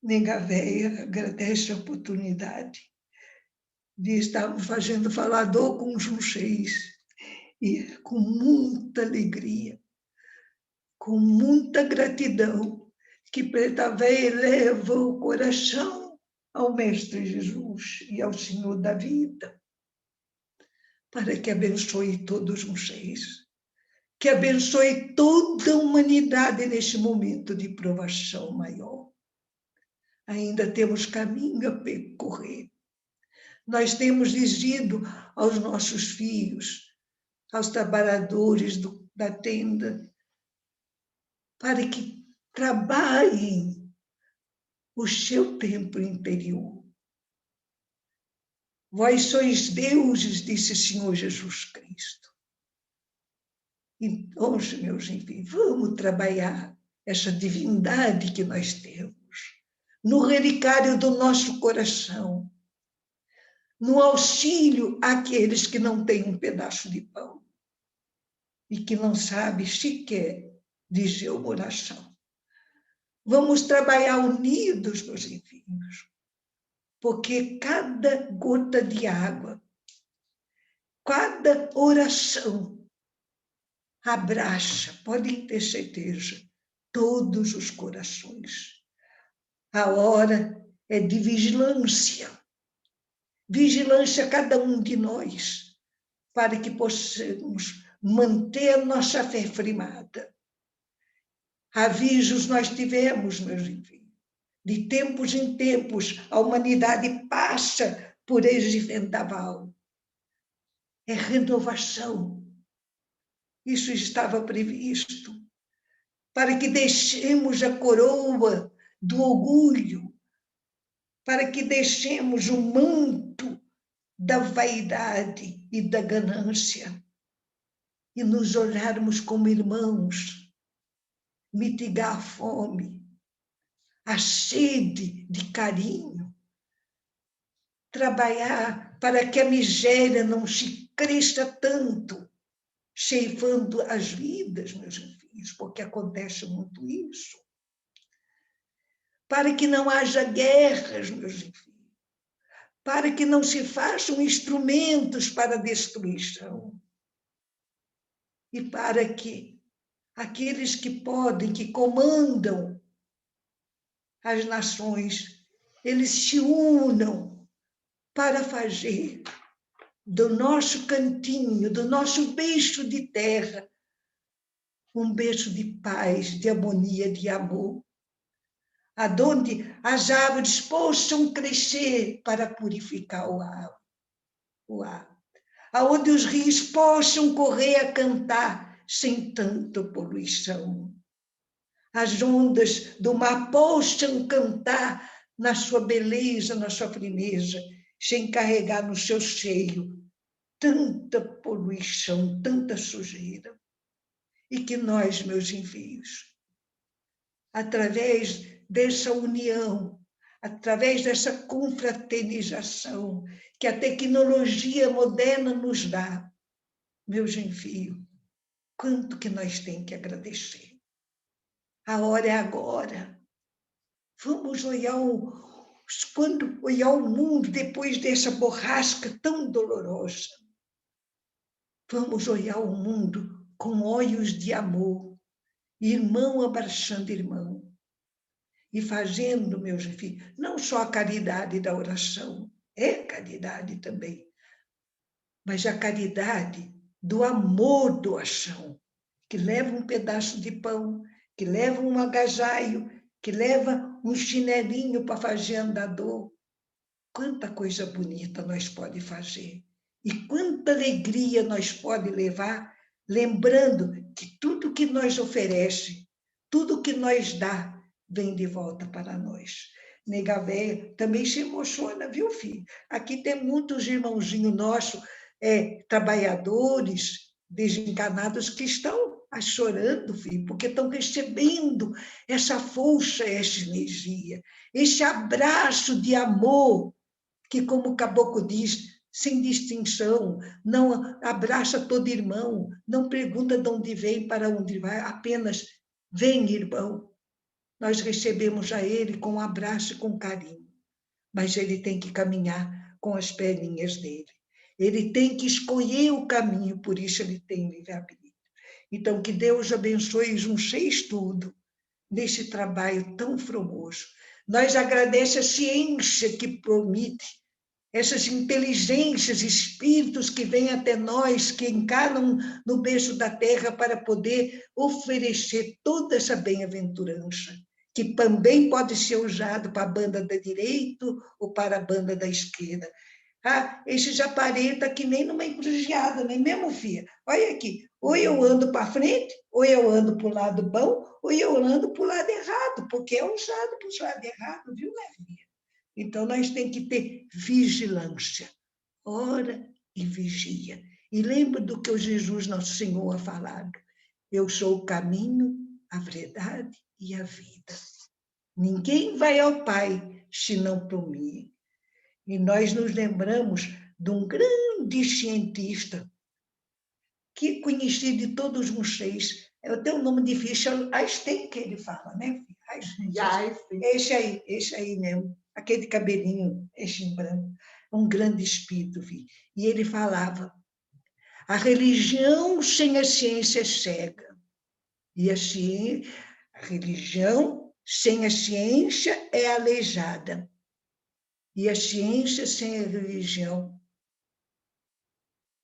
Nega véia agradece a oportunidade de estarmos fazendo falador com os Juncheis e com muita alegria, com muita gratidão, que Preta Véia eleva o coração ao Mestre Jesus e ao Senhor da vida, para que abençoe todos os Juncheis, que abençoe toda a humanidade neste momento de provação maior. Ainda temos caminho a percorrer. Nós temos exigido aos nossos filhos, aos trabalhadores da tenda, para que trabalhem o seu templo interior. Vós sois deuses, disse o Senhor Jesus Cristo. Então, meus filhos, vamos trabalhar essa divindade que nós temos no relicário do nosso coração, no auxílio àqueles que não têm um pedaço de pão e que não sabem sequer dizer uma oração. Vamos trabalhar unidos, meus filhos, porque cada gota de água, cada oração abraça, podem ter certeza, todos os corações. A hora é de vigilância. Vigilância a cada um de nós, para que possamos manter a nossa fé firmada. Avisos nós tivemos, meus irmãos. De tempos em tempos, a humanidade passa por esse vendaval. É renovação. Isso estava previsto, para que deixemos a coroa do orgulho, para que deixemos o manto da vaidade e da ganância, e nos olharmos como irmãos, mitigar a fome, a sede de carinho, trabalhar para que a miséria não se cresça tanto, ceifando as vidas, meus filhos, porque acontece muito isso. Para que não haja guerras, meus filhos, para que não se façam instrumentos para a destruição, e para que aqueles que podem, que comandam as nações, eles se unam para fazer do nosso cantinho, do nosso beijo de terra, um beijo de paz, de harmonia, de amor, aonde as árvores possam crescer para purificar o ar, aonde os rios possam correr a cantar sem tanta poluição, as ondas do mar possam cantar na sua beleza, na sua firmeza, sem carregar no seu seio tanta poluição, tanta sujeira. E que nós, meus envios, através dessa união, através dessa confraternização que a tecnologia moderna nos dá, meus envios, quanto que nós temos que agradecer. A hora é agora. Vamos quando olhar o mundo depois dessa borrasca tão dolorosa. Vamos olhar o mundo com olhos de amor, irmão abraçando irmão, e fazendo, meus filhos, não só a caridade da oração, é caridade também, mas a caridade do amor doação, que leva um pedaço de pão, que leva um agasalho, que leva um chinelinho para fazer andador. Quanta coisa bonita nós pode fazer. E quanta alegria nós pode levar, lembrando que tudo que nós oferece, tudo que nós dá, vem de volta para nós. Nega véia também se emociona, viu, filho? Aqui tem muitos irmãozinhos nossos, trabalhadores, desencarnados, que estão chorando, filho, porque estão recebendo essa força, essa energia, esse abraço de amor, que, como o caboclo diz, sem distinção, não abraça todo irmão, não pergunta de onde vem, para onde vai, apenas vem, irmão. Nós recebemos a ele com um abraço e com carinho, mas ele tem que caminhar com as perninhas dele. Ele tem que escolher o caminho, por isso ele tem livre-arbítrio. Então, que Deus abençoe vocês tudo nesse trabalho tão formoso. Nós agradecemos a ciência que permite, essas inteligências, espíritos que vêm até nós, que encarnam no berço da terra para poder oferecer toda essa bem-aventurança, que também pode ser usado para a banda da direita ou para a banda da esquerda. Esse já aparenta que nem numa encruzilhada, nem mesmo, filha? Olha aqui, ou eu ando para frente, ou eu ando para o lado bom, ou eu ando para o lado errado, porque é usado para o lado errado, viu, minha filha? Então, nós temos que ter vigilância, ora e vigia. E lembra do que o Jesus, nosso Senhor, ha falado. Eu sou o caminho, a verdade e a vida. Ninguém vai ao Pai, senão por mim. E nós nos lembramos de um grande cientista, que conheci de todos vocês. Eu tenho um nome difícil, Einstein, que ele fala, né? Einstein. Esse aí mesmo. Aquele cabelinho, esse branco. Um grande espírito, filho. E ele falava, a religião sem a ciência é cega. E a ciência, A religião sem a ciência é aleijada. E a ciência sem a religião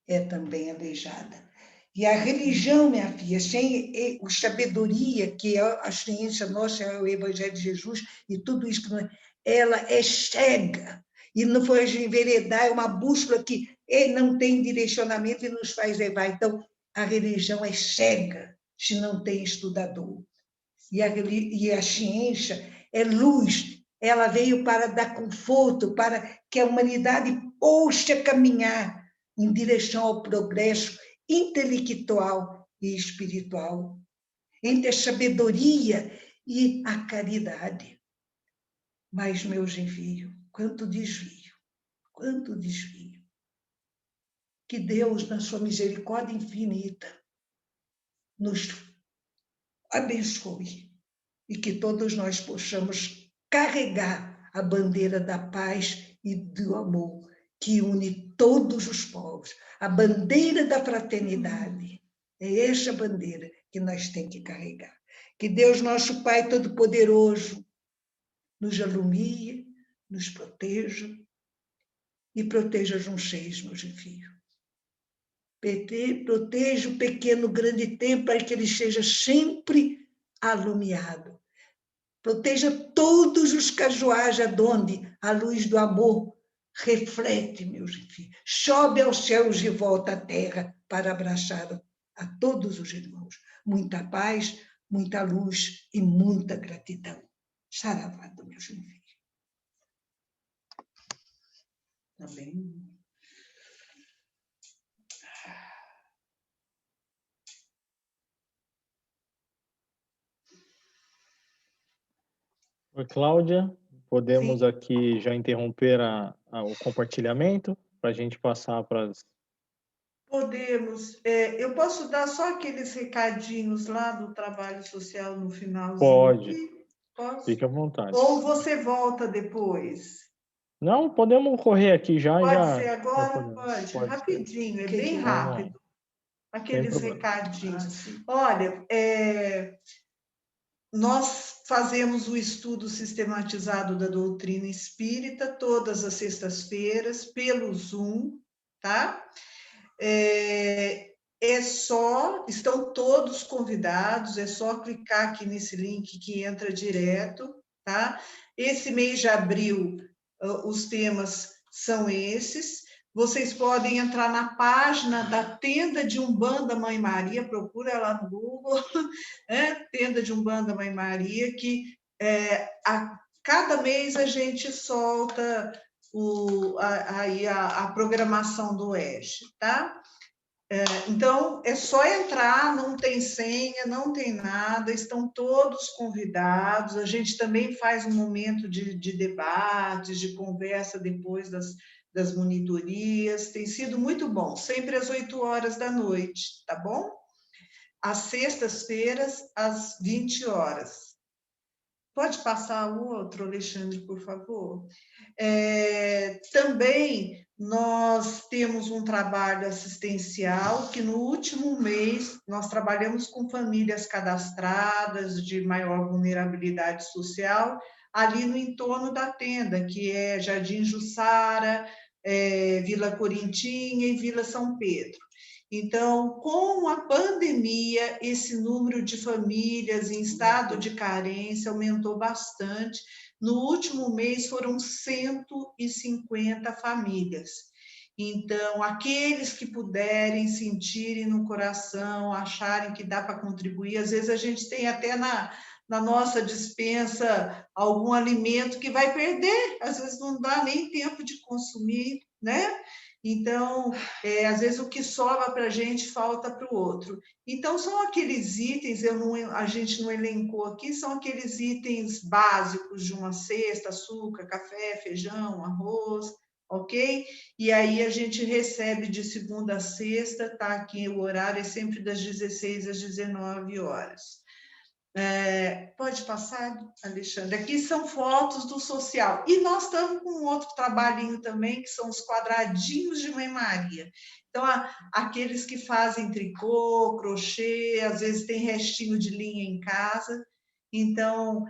é também aleijada. E a religião, minha filha, sem a sabedoria, que é a ciência nossa, é o Evangelho de Jesus, e tudo isso, ela é cega. E não foi enveredar, é uma bússola que não tem direcionamento e nos faz levar. Então, a religião é cega se não tem estudador. E a ciência é luz, ela veio para dar conforto, para que a humanidade possa caminhar em direção ao progresso intelectual e espiritual, entre a sabedoria e a caridade. Mas, meus envios, quanto desvio, quanto desvio. Que Deus, na sua misericórdia infinita, nos abençoe e que todos nós possamos carregar a bandeira da paz e do amor que une todos os povos, a bandeira da fraternidade. É essa bandeira que nós temos que carregar. Que Deus, nosso Pai Todo-Poderoso, nos alumie, nos proteja e proteja os seis, meus filhos. Proteja o pequeno grande tempo para que ele seja sempre alumiado. Proteja todos os casuais aonde a luz do amor reflete, meus filhos. Sobe aos céus e volta à terra para abraçar a todos os irmãos. Muita paz, muita luz e muita gratidão. Saravá, meus filhos. Tá bem? Oi, Cláudia. Podemos Sim. aqui já interromper o compartilhamento para a gente passar para as... Podemos. Eu posso dar só aqueles recadinhos lá do trabalho social no finalzinho? Pode. Aqui? Posso? Fique à vontade. Ou você volta depois? Não, podemos correr aqui já. Pode ser agora? Pode Rapidinho, ser. é bem rápido. Aqueles problema. recadinhos. Olha, nós fazemos o estudo sistematizado da doutrina espírita todas as sextas-feiras pelo Zoom, tá? Estão todos convidados, é só clicar aqui nesse link que entra direto, tá? Esse mês de abril, os temas são esses. Vocês podem entrar na página da Tenda de Umbanda Mãe Maria, procura lá no Google, Tenda de Umbanda Mãe Maria, que a cada mês a gente solta a programação do ESH, tá? Então, é só entrar, não tem senha, não tem nada, estão todos convidados. A gente também faz um momento de debates, de conversa depois das monitorias. Tem sido muito bom, sempre às 8 horas da noite, tá bom? Às sextas-feiras, às 20 horas. Pode passar o outro, Alexandre, por favor? Também nós temos um trabalho assistencial que no último mês nós trabalhamos com famílias cadastradas de maior vulnerabilidade social ali no entorno da tenda, que é Jardim Jussara, Vila Corintinha e Vila São Pedro. Então, com a pandemia, esse número de famílias em estado de carência aumentou bastante. No último mês, foram 150 famílias. Então, aqueles que puderem, sentirem no coração, acharem que dá para contribuir, às vezes a gente tem até na nossa despensa algum alimento que vai perder, às vezes não dá nem tempo de consumir, né? Então, às vezes o que sobra para a gente falta para o outro. Então, são aqueles itens, a gente não elencou aqui, são aqueles itens básicos de uma cesta: açúcar, café, feijão, arroz, ok? E aí a gente recebe de segunda a sexta, tá aqui o horário, é sempre das 16 às 19 horas. Pode passar, Alexandre? Aqui são fotos do social. E nós estamos com um outro trabalhinho também, que são os quadradinhos de Mãe Maria. Então, aqueles que fazem tricô, crochê, às vezes tem restinho de linha em casa, Então,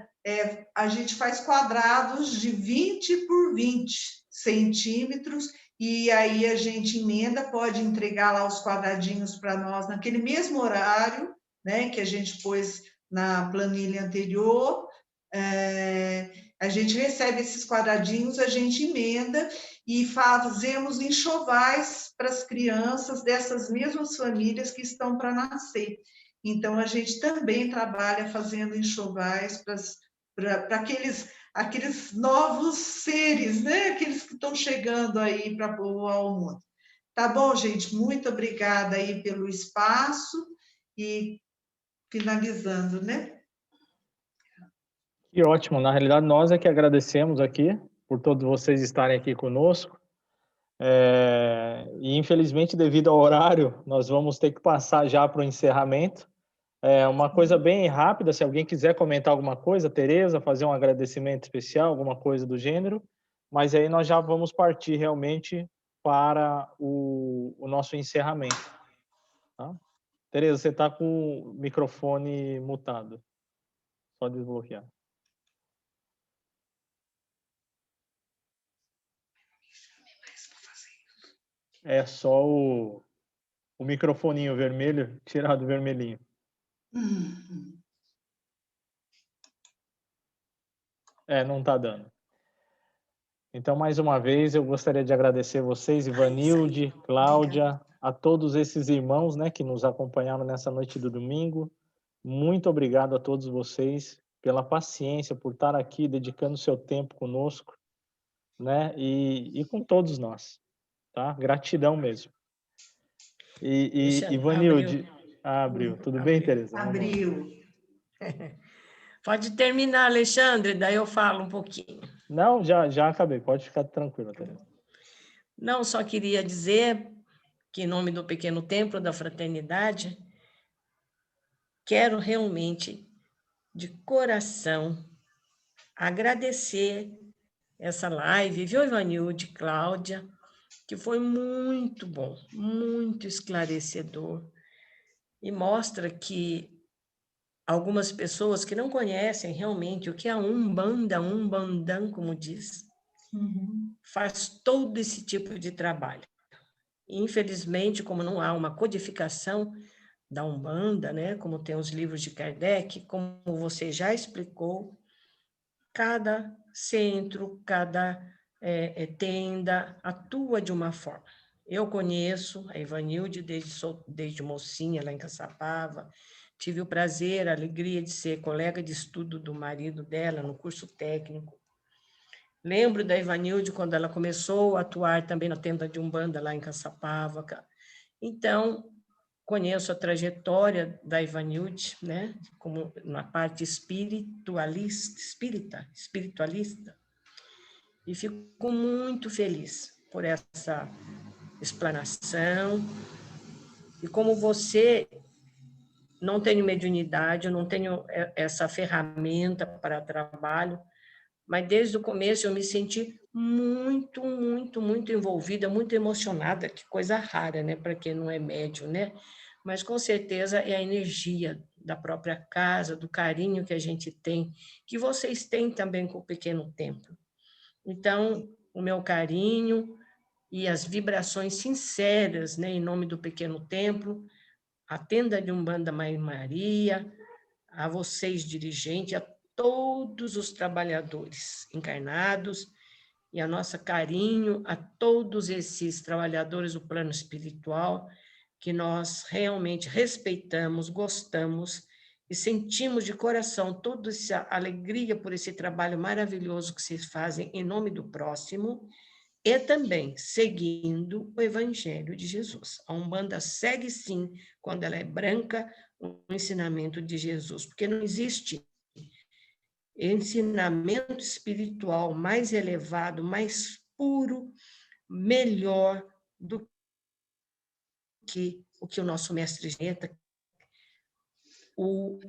a gente faz quadrados de 20 por 20 centímetros, e aí a gente emenda, pode entregar lá os quadradinhos para nós naquele mesmo horário, né, que a gente pôs na planilha anterior. A gente recebe esses quadradinhos, a gente emenda e fazemos enxovais para as crianças dessas mesmas famílias que estão para nascer. Então, a gente também trabalha fazendo enxovais para aqueles novos seres, né? Aqueles que estão chegando aí para povoar o mundo. Tá bom, gente? Muito obrigada aí pelo espaço e finalizando, né? Que ótimo. Na realidade, nós é que agradecemos aqui por todos vocês estarem aqui conosco. E infelizmente, devido ao horário, nós vamos ter que passar já para o encerramento. Uma coisa bem rápida, se alguém quiser comentar alguma coisa, Tereza, fazer um agradecimento especial, alguma coisa do gênero, mas aí nós já vamos partir realmente para o nosso encerramento. Tá? Tereza, você está com o microfone mutado. Só desbloquear. É só o microfoninho vermelho, tirar do vermelhinho. Não está dando. Então, mais uma vez, eu gostaria de agradecer vocês, Ivanilde, Cláudia, a todos esses irmãos, né, que nos acompanharam nessa noite do domingo. Muito obrigado a todos vocês pela paciência, por estar aqui dedicando seu tempo conosco, né, e com todos nós, tá? Gratidão mesmo. Ivanilde, abriu. Tudo bem, Tereza? Abriu. Pode terminar, Alexandre, daí eu falo um pouquinho. Não, já acabei. Pode ficar tranquila, Tereza. Não, só queria dizer que, em nome do Pequeno Templo da Fraternidade, quero realmente, de coração, agradecer essa live, viu, Ivanilde, Cláudia, que foi muito bom, muito esclarecedor, e mostra que algumas pessoas que não conhecem realmente o que é a Umbanda, Umbandão, como diz, faz todo esse tipo de trabalho. Infelizmente, como não há uma codificação da Umbanda, né, como tem os livros de Kardec, como você já explicou, cada centro, cada tenda atua de uma forma. Eu conheço a Ivanilde desde mocinha lá em Caçapava, tive o prazer, a alegria de ser colega de estudo do marido dela no curso técnico. Lembro da Ivanilde quando ela começou a atuar também na tenda de Umbanda lá em Caçapava. Então, conheço a trajetória da Ivanilde, né, como na parte espiritualista, e fico muito feliz por essa explanação. E como você, não tenho mediunidade, eu não tenho essa ferramenta para trabalho, mas desde o começo eu me senti muito, muito, muito envolvida, muito emocionada, que coisa rara, né, para quem não é médium, né? Mas com certeza é a energia da própria casa, do carinho que a gente tem, que vocês têm também com o Pequeno Templo. Então, o meu carinho e as vibrações sinceras, né, em nome do Pequeno Templo, a tenda de Umbanda Mãe Maria, a vocês, dirigentes, a todos os trabalhadores encarnados e a nosso carinho a todos esses trabalhadores do plano espiritual que nós realmente respeitamos, gostamos e sentimos de coração toda essa alegria por esse trabalho maravilhoso que vocês fazem em nome do próximo e também seguindo o Evangelho de Jesus. A Umbanda segue, sim, quando ela é branca, o ensinamento de Jesus, porque não existe ensinamento espiritual mais elevado, mais puro, melhor do que o que o nosso mestre Genta, o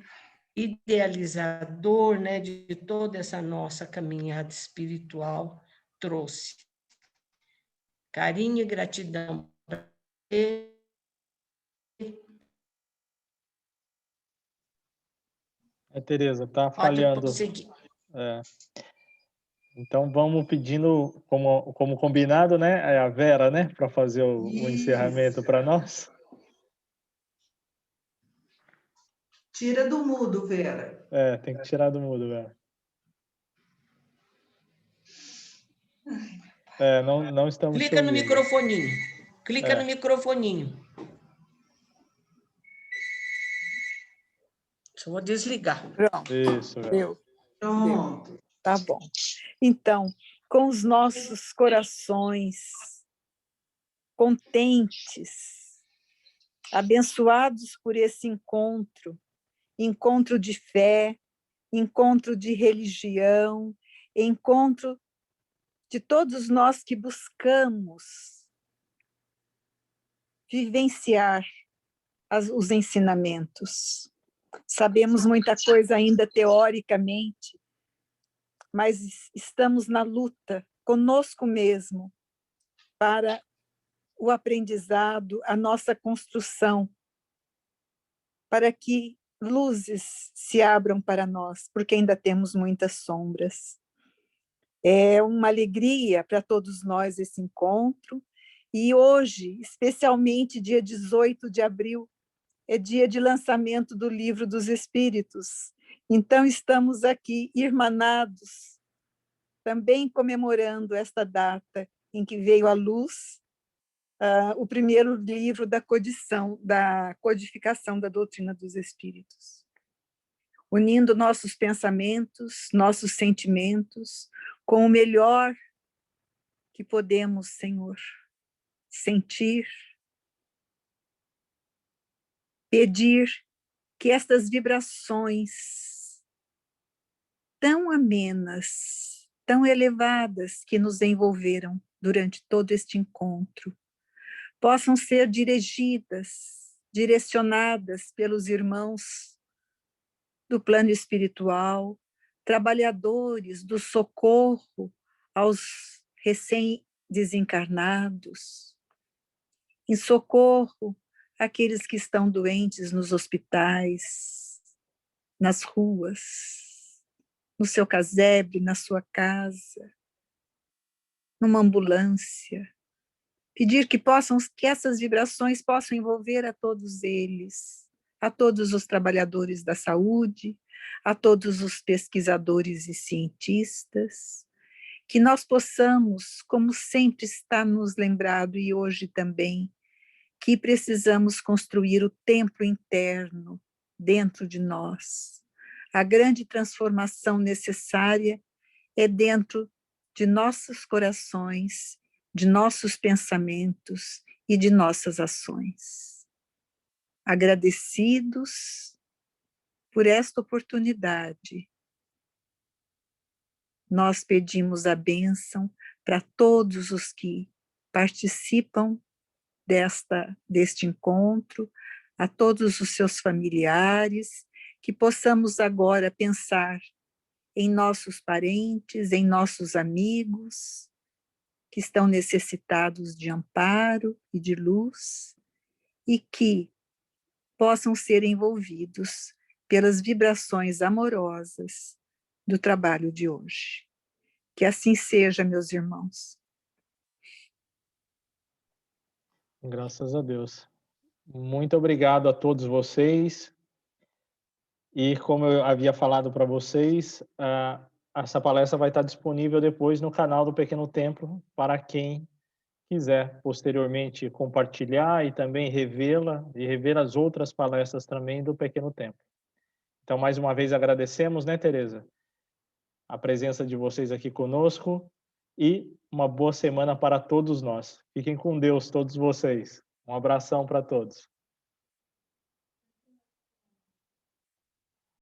idealizador, né, de toda essa nossa caminhada espiritual, trouxe. Carinho e gratidão para Tereza, tá Pode falhando. prosseguir. Então vamos pedindo, como combinado, né? É a Vera, né? Para fazer o encerramento para nós. Tira do mudo, Vera. Tem que tirar do mudo, Vera. Não estamos te Clica no ouvindo. microfoninho. Clica no microfoninho. Só vou desligar. Pronto. Isso, Vera. Pronto. Tá bom. Então, com os nossos corações contentes, abençoados por esse encontro de fé, encontro de religião, encontro de todos nós que buscamos vivenciar os ensinamentos. Sabemos muita coisa ainda teoricamente, mas estamos na luta conosco mesmo para o aprendizado, a nossa construção, para que luzes se abram para nós, porque ainda temos muitas sombras. É uma alegria para todos nós esse encontro, e hoje, especialmente dia 18 de abril, é dia de lançamento do Livro dos Espíritos. Então, estamos aqui irmanados, também comemorando esta data em que veio à luz o primeiro livro da codificação da doutrina dos Espíritos. Unindo nossos pensamentos, nossos sentimentos, com o melhor que podemos, Senhor, sentir, pedir que estas vibrações tão amenas, tão elevadas que nos envolveram durante todo este encontro, possam ser direcionadas pelos irmãos do plano espiritual, trabalhadores do socorro aos recém-desencarnados, em socorro àqueles que estão doentes nos hospitais, nas ruas, no seu casebre, na sua casa, numa ambulância. Pedir que essas vibrações possam envolver a todos eles, a todos os trabalhadores da saúde, a todos os pesquisadores e cientistas, que nós possamos, como sempre está nos lembrado e hoje também, que precisamos construir o templo interno dentro de nós. A grande transformação necessária é dentro de nossos corações, de nossos pensamentos e de nossas ações. Agradecidos por esta oportunidade, nós pedimos a bênção para todos os que participam deste encontro, a todos os seus familiares, que possamos agora pensar em nossos parentes, em nossos amigos, que estão necessitados de amparo e de luz, e que possam ser envolvidos pelas vibrações amorosas do trabalho de hoje. Que assim seja, meus irmãos. Graças a Deus. Muito obrigado a todos vocês. E como eu havia falado para vocês, essa palestra vai estar disponível depois no canal do Pequeno Templo para quem quiser posteriormente compartilhar e também revê-la e rever as outras palestras também do Pequeno Templo. Então, mais uma vez agradecemos, né, Tereza, a presença de vocês aqui conosco e uma boa semana para todos nós. Fiquem com Deus, todos vocês. Um abração para todos.